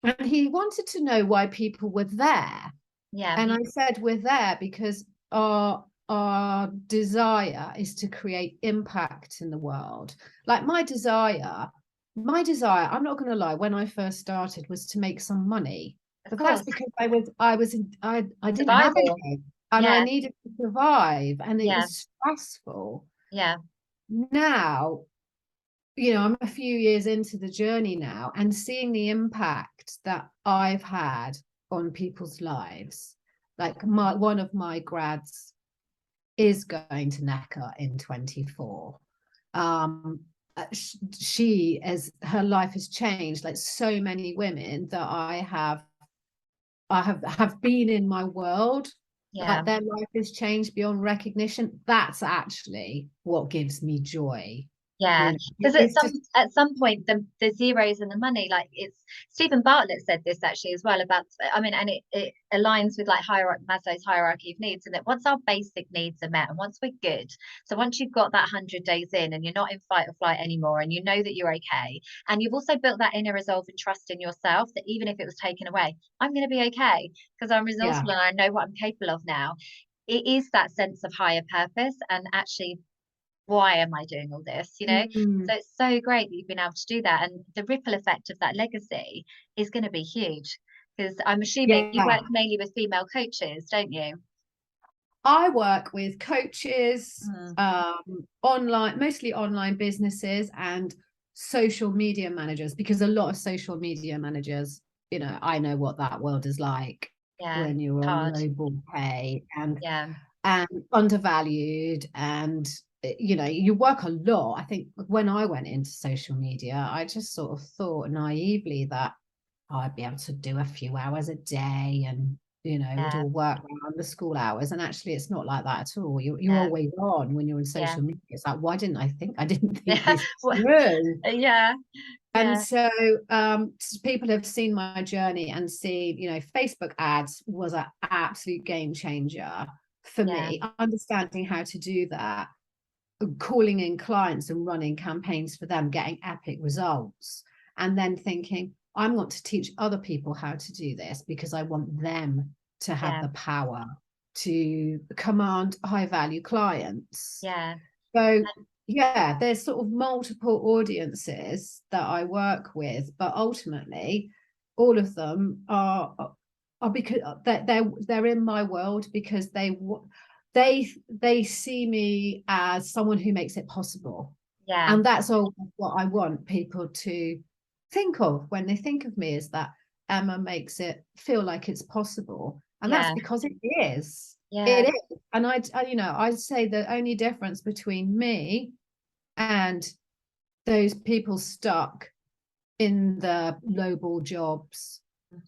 wanted to know why people were there. Yeah, And I said, we're there because our desire is to create impact in the world. Like my desire, I'm not going to lie, when I first started was to make some money. of But that's course. because I didn't have Survival. anything, and I Yeah, needed to survive, and it yeah, was stressful. yeah, Now, I'm a few years into the journey now, and seeing the impact that I've had on people's lives. Like one of my grads is going to NECA in 24. She, as her life has changed, like so many women that I have been in my world, yeah. like their life has changed beyond recognition. That's actually what gives me joy. Yeah, because It's just, at some point the zeros and the money, like it's Stephen Bartlett said this actually as well about, I mean, and it aligns with like hierarchy, Maslow's hierarchy of needs, and that once our basic needs are met and once we're good, so once you've got that 100 days in and you're not in fight or flight anymore and you know that you're okay, and you've also built that inner resolve and trust in yourself that even if it was taken away, I'm going to be okay because I'm yeah. resourceful and I know what I'm capable of now. It is that sense of higher purpose and actually why am I doing all this? Mm. So it's so great that you've been able to do that. And the ripple effect of that legacy is going to be huge. Because I'm assuming you Yeah. work mainly with female coaches, don't you? I work with coaches, Mm. online, mostly online businesses, and social media managers, because a lot of social media managers, I know what that world is like Yeah, when you're on hard. lowball pay Yeah, and undervalued, and you work a lot. I think when I went into social media, I just sort of thought naively that I'd be able to do a few hours a day, and it would yeah, all work around the school hours. And actually it's not like that at all. You're yeah, always on when you're on yeah. social media. It's like, why didn't I think? I didn't think Yeah, this through. yeah, And yeah, so people have seen my journey and see, Facebook ads was an absolute game changer for yeah, me, understanding how to do that, calling in clients and running campaigns for them, getting epic results, and then thinking, I want to teach other people how to do this, because I want them to have yeah, the power to command high value clients. yeah, So yeah, there's sort of multiple audiences that I work with, but ultimately all of them are because they're in my world, because they see me as someone who makes it possible. yeah, And that's all what I want people to think of when they think of me, is that Emma makes it feel like it's possible. And that's yeah, because it is. yeah, It is. And I'd say the only difference between me and those people stuck in the lowball jobs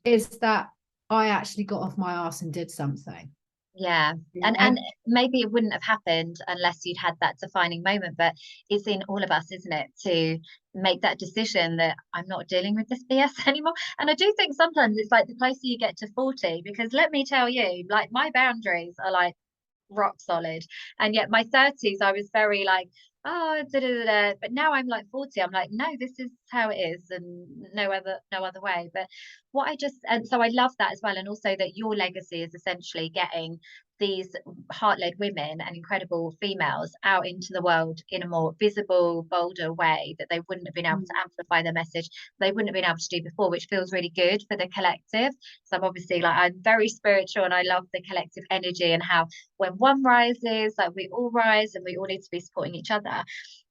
is that I actually got off my ass and did something. yeah. You And know? maybe it wouldn't have happened unless you'd had that defining moment, but it's in all of us, isn't it, to make that decision that I'm not dealing with this BS anymore. And I do think sometimes it's like the closer you get to 40, because let me tell you, like my boundaries are like rock solid. And yet my 30s, I was very like, oh, da, da, da, da. But now I'm like 40, I'm like, no, this is how it is, and no other way. But what I just, and so I love that as well. And also that your legacy is essentially getting these heart-led women and incredible females out into the world in a more visible, bolder way that they wouldn't have been able to amplify their message, they wouldn't have been able to do before, which feels really good for the collective. So I'm obviously like, I'm very spiritual and I love the collective energy, and how when one rises, like we all rise and we all need to be supporting each other.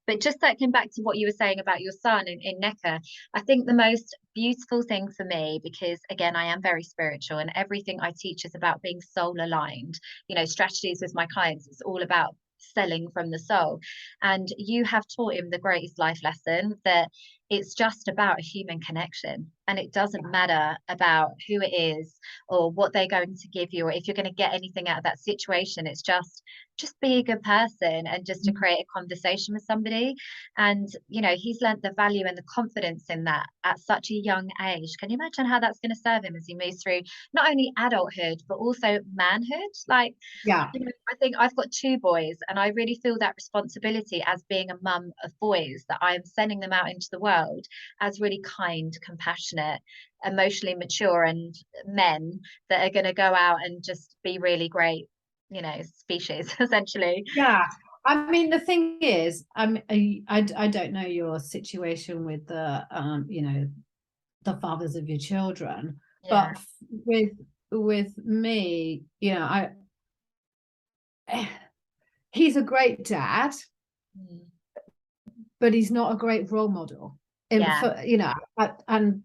But just circling back to what you were saying about your son in Necker, I think the most beautiful thing for me, because again, I am very spiritual and everything I teach is about being soul aligned. Strategies with my clients, it's all about selling from the soul. And you have taught him the greatest life lesson, that it's just about a human connection. And it doesn't matter about who it is or what they're going to give you, or if you're going to get anything out of that situation. It's just be a good person, and just to create a conversation with somebody. And he's learned the value and the confidence in that at such a young age. Can you imagine how that's going to serve him as he moves through not only adulthood but also manhood? Like, Yeah. I think I've got two boys, and I really feel that responsibility as being a mum of boys, that I'm sending them out into the world as really kind, compassionate, emotionally mature, and men that are going to go out and just be really great, species, essentially. Yeah. I mean, the thing is, I don't know your situation with the fathers of your children, Yeah. but with me, he's a great dad, Mm. but he's not a great role model. Yeah. And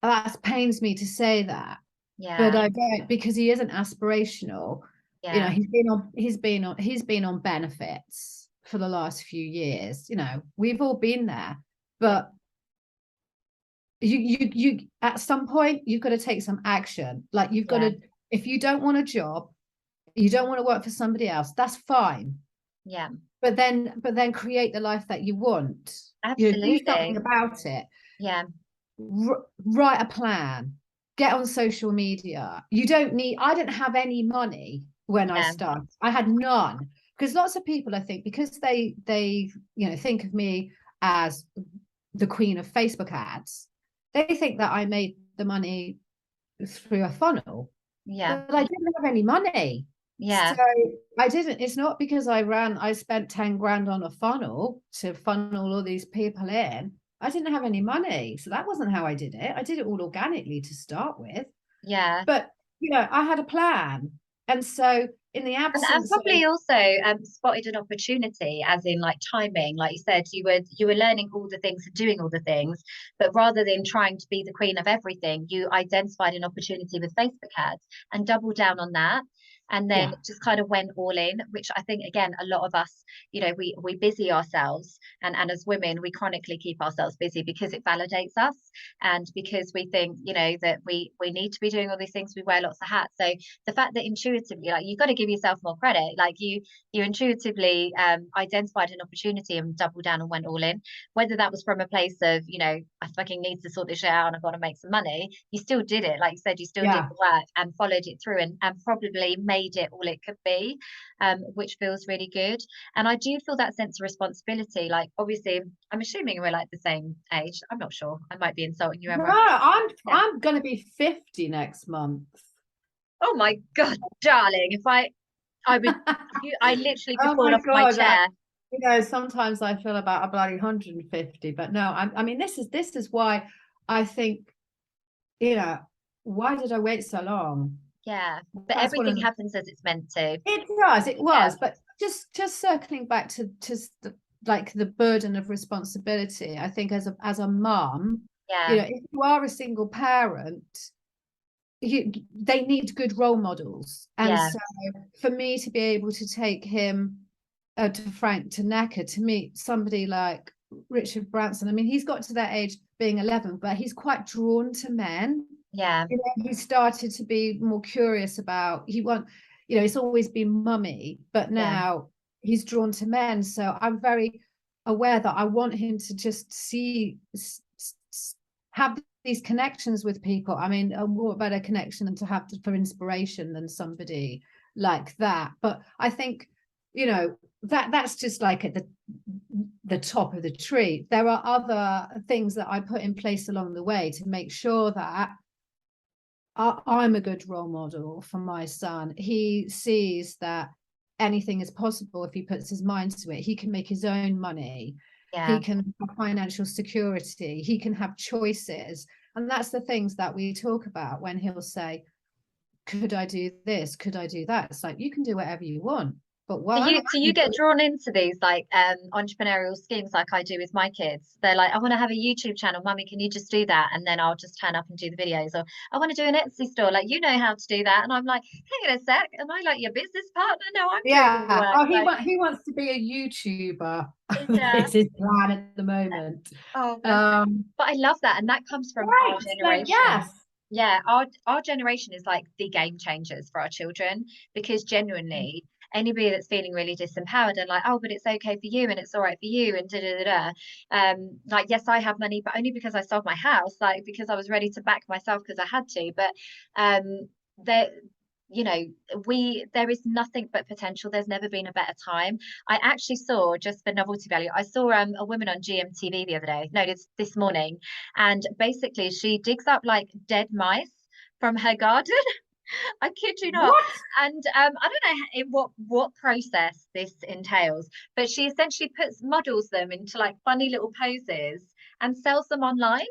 that pains me to say that, but Yeah. I don't, because he isn't aspirational. Yeah. He's been on benefits for the last few years. We've all been there, Yeah. but you at some point you've got to take some action. Like, you've got Yeah. to, if you don't want a job, you don't want to work for somebody else, that's fine. Yeah. But then create the life that you want. Do something Absolutely. about it. Yeah. Write a plan, get on social media. I didn't have any money when I Yeah. started. I had none, because lots of people, I think, because they think of me as the queen of Facebook ads, they think that I made the money through a funnel, Yeah. but I didn't have any money. So Yeah. I didn't, it's not because I spent 10 grand on a funnel to funnel all these people in. I didn't have any money. So that wasn't how I did it. I did it all organically to start with. Yeah. But, I had a plan. And so in the And absence of, probably also spotted an opportunity, as in like timing. Like you said, you were learning all the things and doing all the things, but rather than trying to be the queen of everything, you identified an opportunity with Facebook ads and doubled down on that. And then yeah, just kind of went all in, which I think again, a lot of us, we busy ourselves, and as women, we chronically keep ourselves busy because it validates us, and because we think, that we need to be doing all these things. We wear lots of hats. So the fact that intuitively, like, you've got to give yourself more credit, like you intuitively identified an opportunity and doubled down and went all in, whether that was from a place of, I fucking need to sort this shit out and I've got to make some money. You still did it, like you said, you still did yeah. the work and followed it through, and probably made it all it could be, which feels really good. And I do feel that sense of responsibility. Like, obviously, I'm assuming we're like the same age. I'm not sure, I might be insulting you, No, Emma. Yeah. I'm going to be 50 next month. Oh my God, darling. If I would, I literally could Oh fall my off my God. chair. Sometimes I feel about a bloody 150, but no, I mean, this is why I think, why did I wait so long? Yeah. But That's one of everything the, happens as it's meant to. it Yeah. was, but just circling back to like the burden of responsibility. I think as a mom, Yeah. if you are a single parent, they need good role models. And Yeah. so for me to be able to take him to Frank to Necker to meet somebody like Richard Branson, I mean, he's got to that age being 11, but he's quite drawn to men. Yeah. He started to be more curious about, it's always been mummy, but Yeah. now he's drawn to men. So I'm very aware that I want him to just have these connections with people. I mean, a more better connection than to have for inspiration than somebody like that. But I think, that's just like at the top of the tree. There are other things that I put in place along the way to make sure that I'm a good role model for my son. He sees that anything is possible if he puts his mind to it. He can make his own money. Yeah. He can have financial security. He can have choices. And that's the things that we talk about when he'll say, could I do this? Could I do that? It's like, you can do whatever you want. But Do why? you get drawn into these like entrepreneurial schemes like I do with my kids? They're like, I want to have a YouTube channel, Mummy, can you just do that? And then I'll just turn up and do the videos. Or I want to do an Etsy store, like, you know how to do that. And I'm like, hang on a sec, am I like your business partner? No, I'm doing all the Yeah. work. Oh, Like, he wants to be a YouTuber. yeah. This is plan at the moment. Oh, bless him. But I love that. And that comes from our Right. Like, generation. yes. Yeah, our generation is like the game changers for our children, because genuinely anybody that's feeling really disempowered and like, oh, but it's okay for you and it's all right for you and da da da da. Like, yes, I have money, but only because I sold my house, like because I was ready to back myself because I had to. But there, you know, there is nothing but potential. There's never been a better time. I actually saw, just for novelty value, I saw a woman on GMTV the other day. No, it's this morning, and basically she digs up like dead mice from her garden. I kid you not. What? And I don't know in what process this entails, but she essentially models them into like funny little poses and sells them online.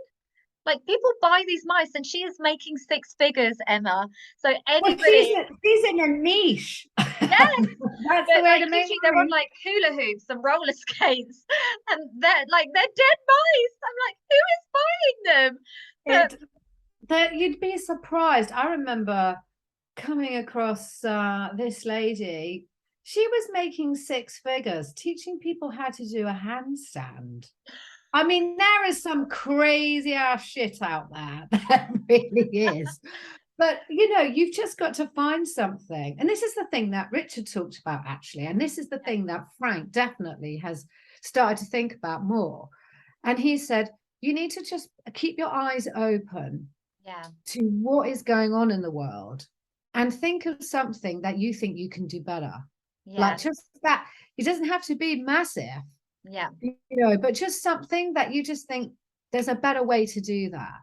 Like, people buy these mice, and she is making six figures, Emma. So Well, anybody, she's in a niche. yes, That's the but way like to make literally they're on money. like hula hoops and roller skates, and they're dead mice. I'm like, who is buying them? But It that you'd be surprised. I remember coming across this lady. She was making six figures teaching people how to do a handstand. I mean, there is some crazy ass shit out there. There really is. But you've just got to find something. And this is the thing that Richard talked about, actually. And this is the thing that Frank definitely has started to think about more. And he said, you need to just keep your eyes open yeah, to what is going on in the world and think of something that you think you can do better. yeah, Like, just that. It doesn't have to be massive, yeah, but just something that you just think there's a better way to do that.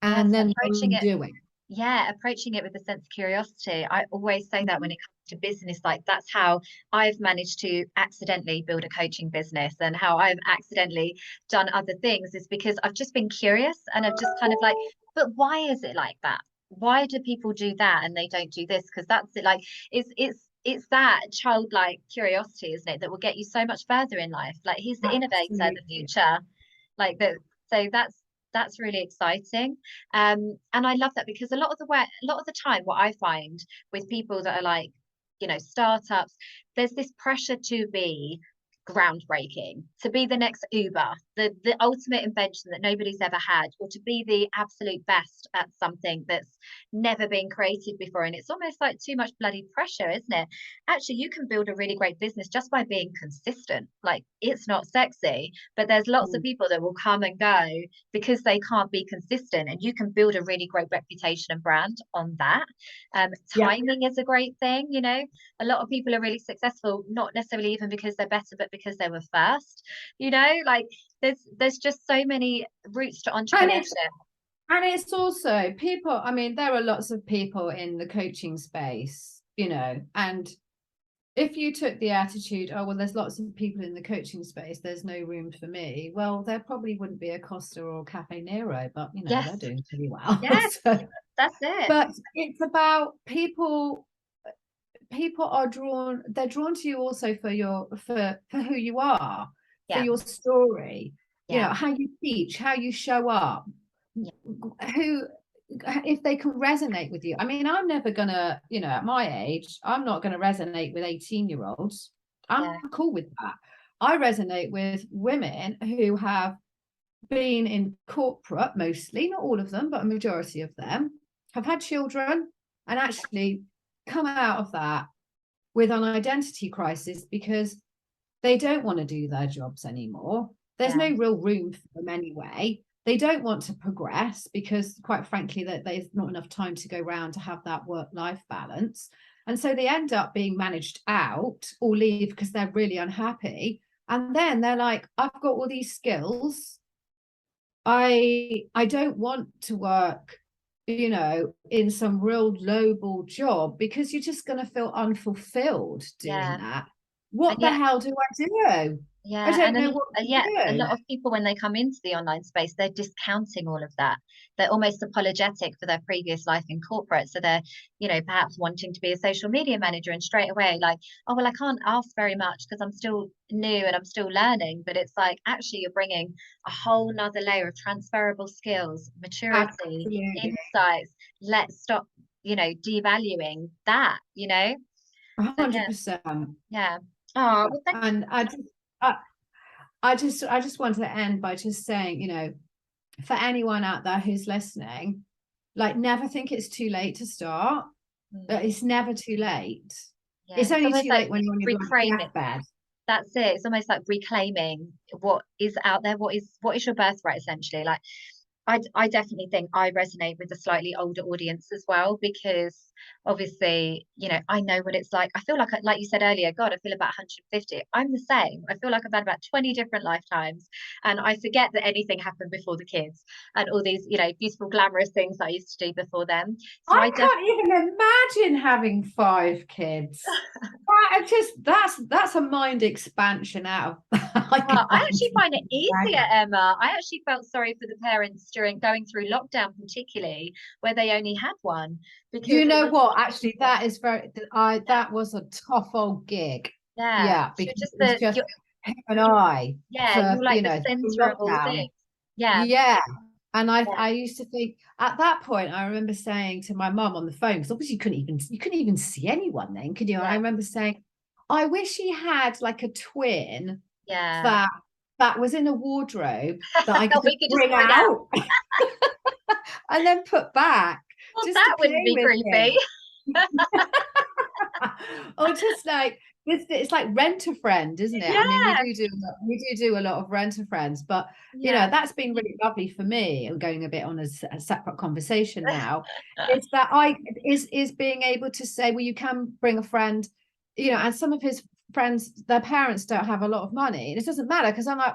yes, And then go approaching and it. do it. Yeah, approaching it with a sense of curiosity. I always say that when it comes to business, like that's how I've managed to accidentally build a coaching business, and how I've accidentally done other things is because I've just been curious, and I've just kind of like, but why is it like that? Why do people do that and they don't do this? Because that's it. Like, it's it's that childlike curiosity, isn't it, that will get you so much further in life. Like he's the innovator, the Absolutely. future, like that. So that's really exciting. And I love that because a lot of the time, what I find with people that are like, startups, there's this pressure to be groundbreaking, to be the next Uber, the ultimate invention that nobody's ever had, or to be the absolute best at something that's never been created before. And it's almost like too much bloody pressure, isn't it? Actually, you can build a really great business just by being consistent. Like it's not sexy, but there's lots of Mm. people that will come and go because they can't be consistent, and you can build a really great reputation and brand on that. Yeah. Timing is a great thing, a lot of people are really successful, not necessarily even because they're better, but because they were first, like there's just so many routes to And it's entrepreneurship. and it's also people, I mean, there are lots of people in the coaching space, and if you took the attitude, oh, well, there's lots of people in the coaching space, there's no room for me. Well, there probably wouldn't be a Costa or Cafe Nero, but Yes, they're doing pretty well. yes, So, that's it. but it's about people are they're drawn to you also for for who you are, for Yeah, your story, yeah, how you teach, how you show up, yeah, who if they can resonate with you. I mean, I'm never gonna, at my age, I'm not gonna resonate with 18-year-olds. I'm yeah, cool with that. I resonate with women who have been in corporate, mostly, not all of them, but a majority of them have had children and actually come out of that with an identity crisis because they don't want to do their jobs anymore. There's yeah, no real room for them anyway. They don't want to progress because, quite frankly, that there's not enough time to go around to have that work-life balance. And so they end up being managed out or leave because they're really unhappy. And then they're like, I've got all these skills. I don't want to work, in some real lowball job because you're just going to feel unfulfilled doing yeah. that. And What the yet, hell do I do? I yeah, don't and know what yeah, a to do. lot of people when they come into the online space, they're discounting all of that. They're almost apologetic for their previous life in corporate. So they're, perhaps wanting to be a social media manager, and straight away like, oh well, I can't ask very much because I'm still new and I'm still learning. But it's like actually you're bringing a whole nother layer of transferable skills, maturity, Absolutely. insights. Let's stop, devaluing that. So yeah, 100%. yeah. Oh, well, thank And I, I just want to end by just saying, for anyone out there who's listening, like never think it's too late to start. you. It's never too late. Yeah, It's it's only almost too like late when you're on your reclaiming. deathbed. That's it. It's almost like reclaiming what is out there. What is your birthright essentially? Like I definitely think I resonate with a slightly older audience as well, because obviously, I know what it's like. I feel like you said earlier, God, I feel about 150. I'm the same. I feel like I've had about 20 different lifetimes, and I forget that anything happened before the kids and all these, beautiful, glamorous things I used to do before them. So I I can't even imagine having 5 kids. That's a mind expansion out of I Well, I can't actually find it easier, imagine. Emma. I actually felt sorry for the parents during going through lockdown, particularly where they only had one, because You it know was, what? Actually, that is that was a tough old gig. yeah, Yeah, you're because just it was just him and I you're for, like the center of all lockdown. things. Yeah, Yeah. And yeah, I used to think at that point, I remember saying to my mum on the phone, because obviously you couldn't even see anyone then, could you? I yeah, remember saying, I wish he had like a twin yeah. that was in a wardrobe that I could We just could just bring bring out. out and then put back Well, just to that wouldn't play be with creepy. him. Or just like it's like Rent a Friend, isn't it? I mean, Yeah, we do a lot of Rent a Friends, but yeah, that's been really lovely for me. I'm going a bit on a separate conversation now. Is that I is being able to say, well, you can bring a friend, and some of his friends, their parents don't have a lot of money, and it doesn't matter because I'm like,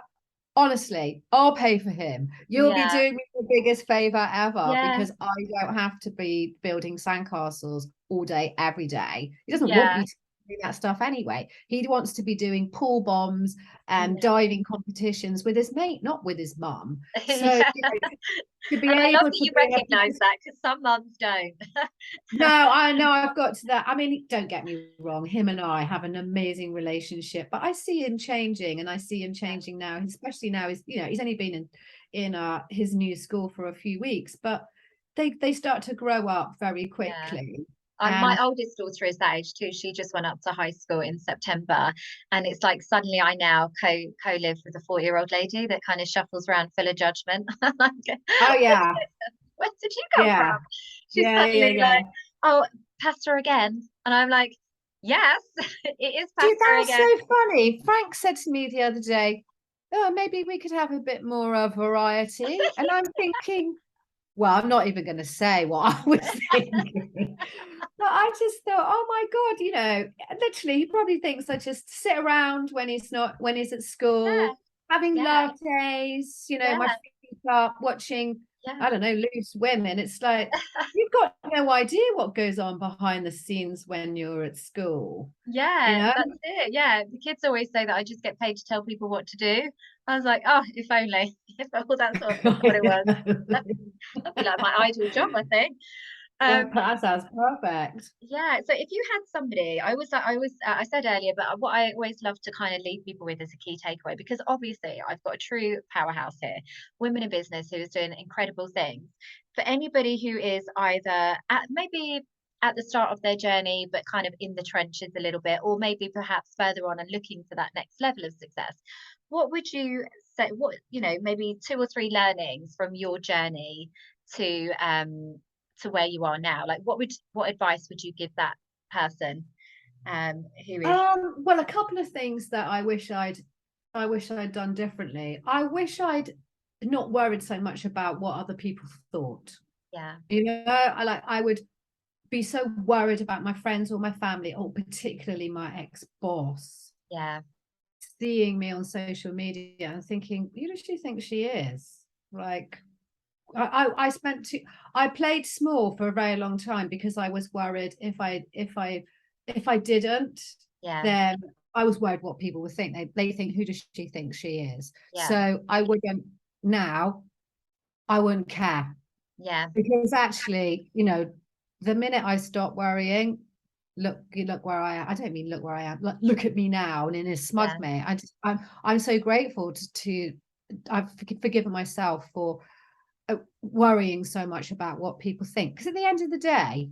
honestly, I'll pay for him. You'll be yeah, doing me the biggest favor ever yeah, because I don't have to be building sandcastles all day, every day. He doesn't want yeah, me to do that stuff anyway. He wants to be doing pool bombs, and diving competitions with his mate, not with his mum. So Yeah. to be And I love able that to you bring recognize that, because some mums don't. no, I know I've got to that. I mean, don't get me wrong, him and I have an amazing relationship, but I see him changing, and I see him changing now, especially now he's only been in his new school for a few weeks, but they start to grow up very Yeah. quickly. My And oldest daughter is that age too. She just went up to high school in September, and it's like suddenly I now co-live with a 40-year-old lady that kind of shuffles around full of judgment. Like, oh yeah, where did you come from? yeah, She's yeah, suddenly yeah. like, oh, pasta again, and I'm like, yes, it is Dude, pasta that's again. so funny. Frank said to me the other day, oh, maybe we could have a bit more of variety. And I'm thinking, well, I'm not even going to say what I was thinking. But I just thought, oh my God, literally, he probably thinks I just sit around when he's at Yeah, school, having yeah, lattes, my yeah, feet up, watching, yeah. I don't know, Loose Women. It's like, you've got no idea what goes on behind the scenes when you're at school, you Yeah, know? that's it. Yeah, the kids always say that I just get paid to tell people what to do. I was like, oh, if only, if all that's what it was. That'd be like my ideal job, I think. Um, That sounds perfect. yeah. So if you had somebody, I said earlier, but what I always love to kind of leave people with is a key takeaway, because obviously I've got a true powerhouse here, women in business who is doing incredible things. For anybody who is either maybe at the start of their journey, but kind of in the trenches a little bit, or maybe perhaps further on and looking for that next level of success, what would you say? What, maybe two or three learnings from your journey to where you are now, like what advice would you give that person who is Well, a couple of things that I wish I'd done differently. I wish I'd not worried so much about what other people thought. yeah, I would be so worried about my friends or my family, or particularly my ex-boss, yeah, seeing me on social media and thinking, who does she think she is? Like, I played small for a very long time because I was worried if I didn't, yeah, then I was worried what people would think. They think, who does she think she is? yeah, So now I wouldn't care, yeah. because actually, the minute I stop worrying, look where I am. I don't mean look where I am. Look at me now, and in a Yeah, smug me. I'm so grateful to I've forgiven myself for worrying so much about what people think, because at the end of the day,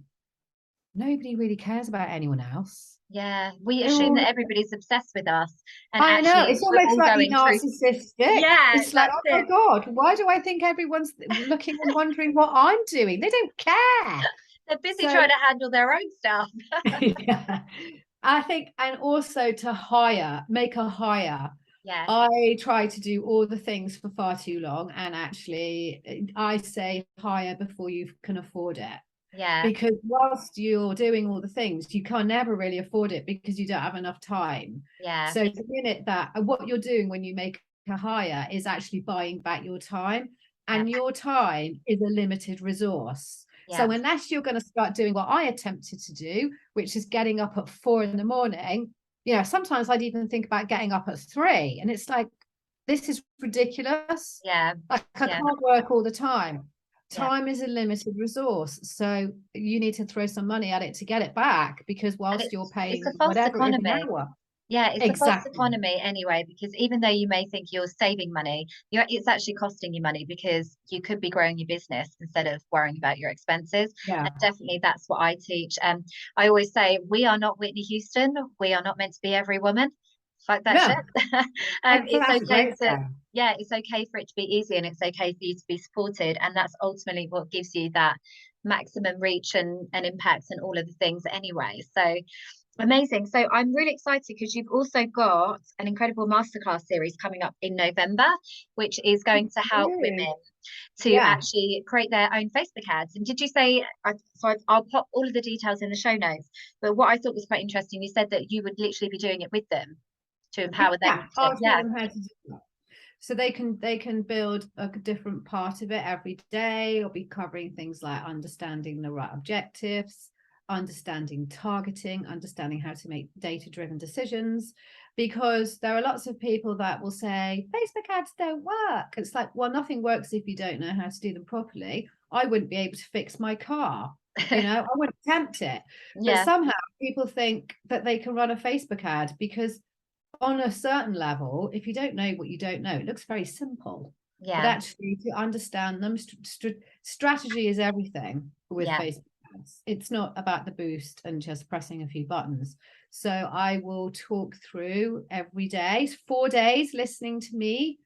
nobody really cares about anyone else. yeah, we They're assume all, that everybody's obsessed with us, and I know, actually it's we're almost all slightly going through. narcissistic. Yeah, It's like, that's oh my it. God, why do I think everyone's looking and wondering what I'm doing? They don't care. They're busy So trying to handle their own stuff. yeah, I think, and also to make a hire. Yeah, I try to do all the things for far too long, and actually I say hire before you can afford it. yeah, Because whilst you're doing all the things, you can never really afford it because you don't have enough time. yeah, So the minute that what you're doing when you make a hire is actually buying back your time, yeah, and your time is a limited resource. yeah. So unless you're going to start doing what I attempted to do, which is getting up at 4 a.m, sometimes I'd even think about getting up at 3, and it's like, this is ridiculous. Yeah, Like, I yeah, can't work all the time. yeah. Time is a limited resource, so you need to throw some money at it to get it back, because And whilst you're it's paying a false whatever it is an economy. hour. Yeah, it's a false Exactly. economy anyway, because even though you may think you're saving money, it's actually costing you money, because you could be growing your business instead of worrying about your expenses. Yeah. And definitely that's what I teach. I always say we are not Whitney Houston. We are not meant to be every woman. Fuck that shit. Yeah. It's That's a okay great to, thing. yeah, it's okay for it to be easy, and it's okay for you to be supported. And that's ultimately what gives you that maximum reach and impact and all of the things anyway. So amazing. So I'm really excited because you've also got an incredible masterclass series coming up in November, which is going to help Really? women to Yeah. actually create their own Facebook ads. And did you say, I'll pop all of the details in the show notes, but what I thought was quite interesting, you said that you would literally be doing it with them to empower them Yeah. to, I'll show yeah, them how to do that. So they can build a different part of it every day. I'll be covering things like understanding the right objectives, understanding targeting, understanding how to make data-driven decisions, because there are lots of people that will say Facebook ads don't work. It's like, well, nothing works if you don't know how to do them properly. I wouldn't be able to fix my car. I wouldn't attempt it. But somehow people think that they can run a Facebook ad, because on a certain level, if you don't know what you don't know, it looks very simple. But actually, to understand them, strategy is everything with Facebook ads. It's not about the boost and just pressing a few buttons. So I will talk through every day, 4 days listening to me.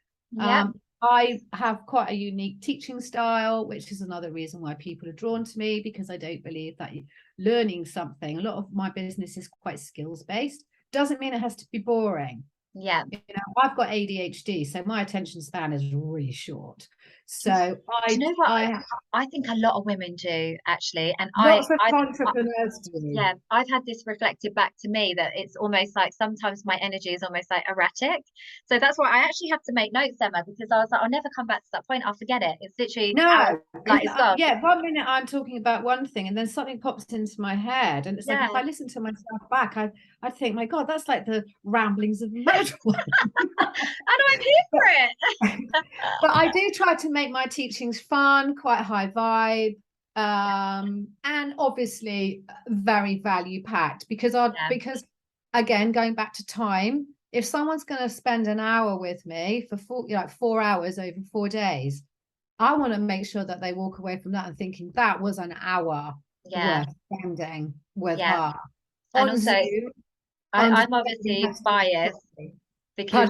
I have quite a unique teaching style, which is another reason why people are drawn to me, because I don't believe that learning something, a lot of my business is quite skills based, doesn't mean it has to be boring. I've got ADHD, so my attention span is really short. So I think a lot of women do, actually, and lots of entrepreneurs do. Yeah, I've had this reflected back to me, that it's almost like sometimes my energy is almost like erratic. So that's why I actually have to make notes, Emma, because I was like, I'll never come back to that point. I'll forget it. It's literally it's gone. Yeah, 1 minute I'm talking about one thing, and then something pops into my head, and it's like, if I listen to myself back, I think, my God, that's like the ramblings of a mad one. And I'm here for it. But I do try to make my teachings fun, quite high vibe, and obviously very value packed, because again, going back to time, if someone's going to spend an hour with me for 4 hours over 4 days, I want to make sure that they walk away from that and thinking that was an hour worth spending with her. And also, I'm obviously biased because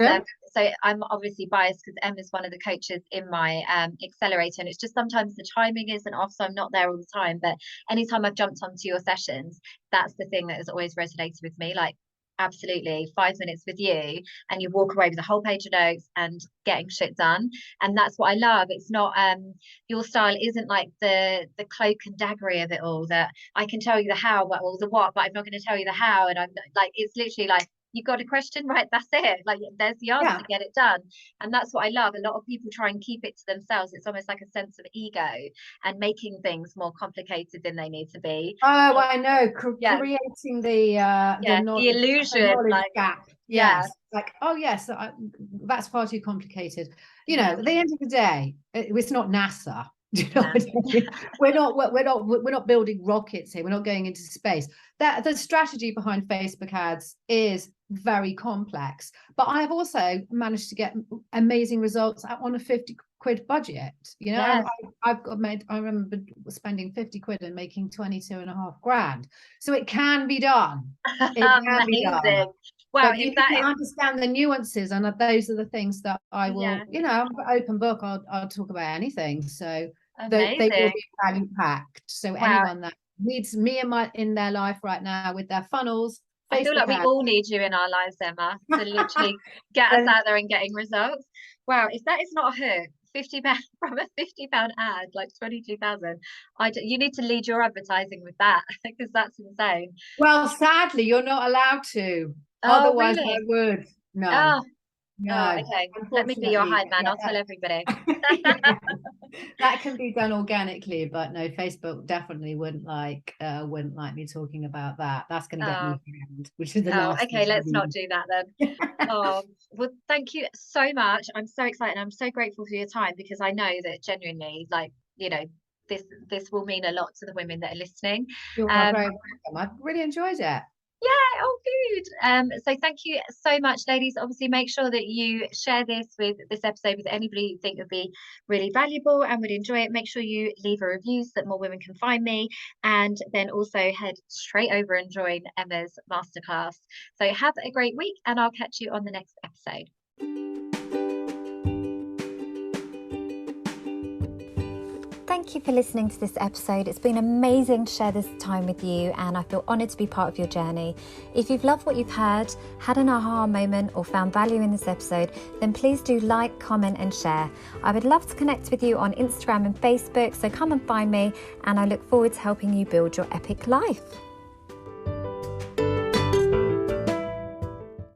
so I'm obviously biased because Emma's one of the coaches in my accelerator, and it's just sometimes the timing isn't off, so I'm not there all the time. But anytime I've jumped onto your sessions, that's the thing that has always resonated with me. Like, absolutely, 5 minutes with you and you walk away with a whole page of notes and getting shit done. And that's what I love. It's not your style isn't like the cloak and daggery of it all, that I can tell you the how or the what, but I'm not going to tell you the how. And I'm like, it's literally like, you got a question, right? That's it. Like, there's the answer, get it done. And that's what I love. A lot of people try and keep it to themselves. It's almost like a sense of ego and making things more complicated than they need to be. Oh, I know. Creating the illusion, like gap. Yes. Like, oh yes, that's far too complicated. At the end of the day, it's not NASA. We're not building rockets here. We're not going into space. That the strategy behind Facebook ads is very complex, but I have also managed to get amazing results on a 50 quid budget. I remember spending 50 quid and making 22.5 grand. So it can be done. It can be done. Well, you need to understand the nuances, and those are the things that I will, I'm an open book. I'll talk about anything. So they will be value packed. So anyone that needs me in their life right now with their funnels, I feel like we all need you in our lives, Emma, to literally get us out there and getting results. Wow, if that is not a hook, £50 from a £50 ad, like 22,000. You need to lead your advertising with that, because that's insane. Well, sadly, you're not allowed to. Otherwise, really? I would. No. No, okay. Let me be your hype man. I'll tell everybody. That can be done organically, but no, Facebook definitely wouldn't like me talking about that. That's going to get me banned, which is the last. Okay, let's not do that then. Well, thank you so much. I'm so excited. I'm so grateful for your time, because I know that genuinely, like, this will mean a lot to the women that are listening. You're very welcome. I really enjoyed it. Yeah, good. So thank you so much, ladies. Obviously, make sure that you share this episode with anybody you think would be really valuable and would enjoy it. Make sure you leave a review so that more women can find me, and then also head straight over and join Emma's masterclass. So have a great week, and I'll catch you on the next episode. Thank you for listening to this episode. It's been amazing to share this time with you, and I feel honoured to be part of your journey. If you've loved what you've heard, had an aha moment, or found value in this episode, then please do like, comment and share. I would love to connect with you on Instagram and Facebook, so come and find me, and I look forward to helping you build your epic life.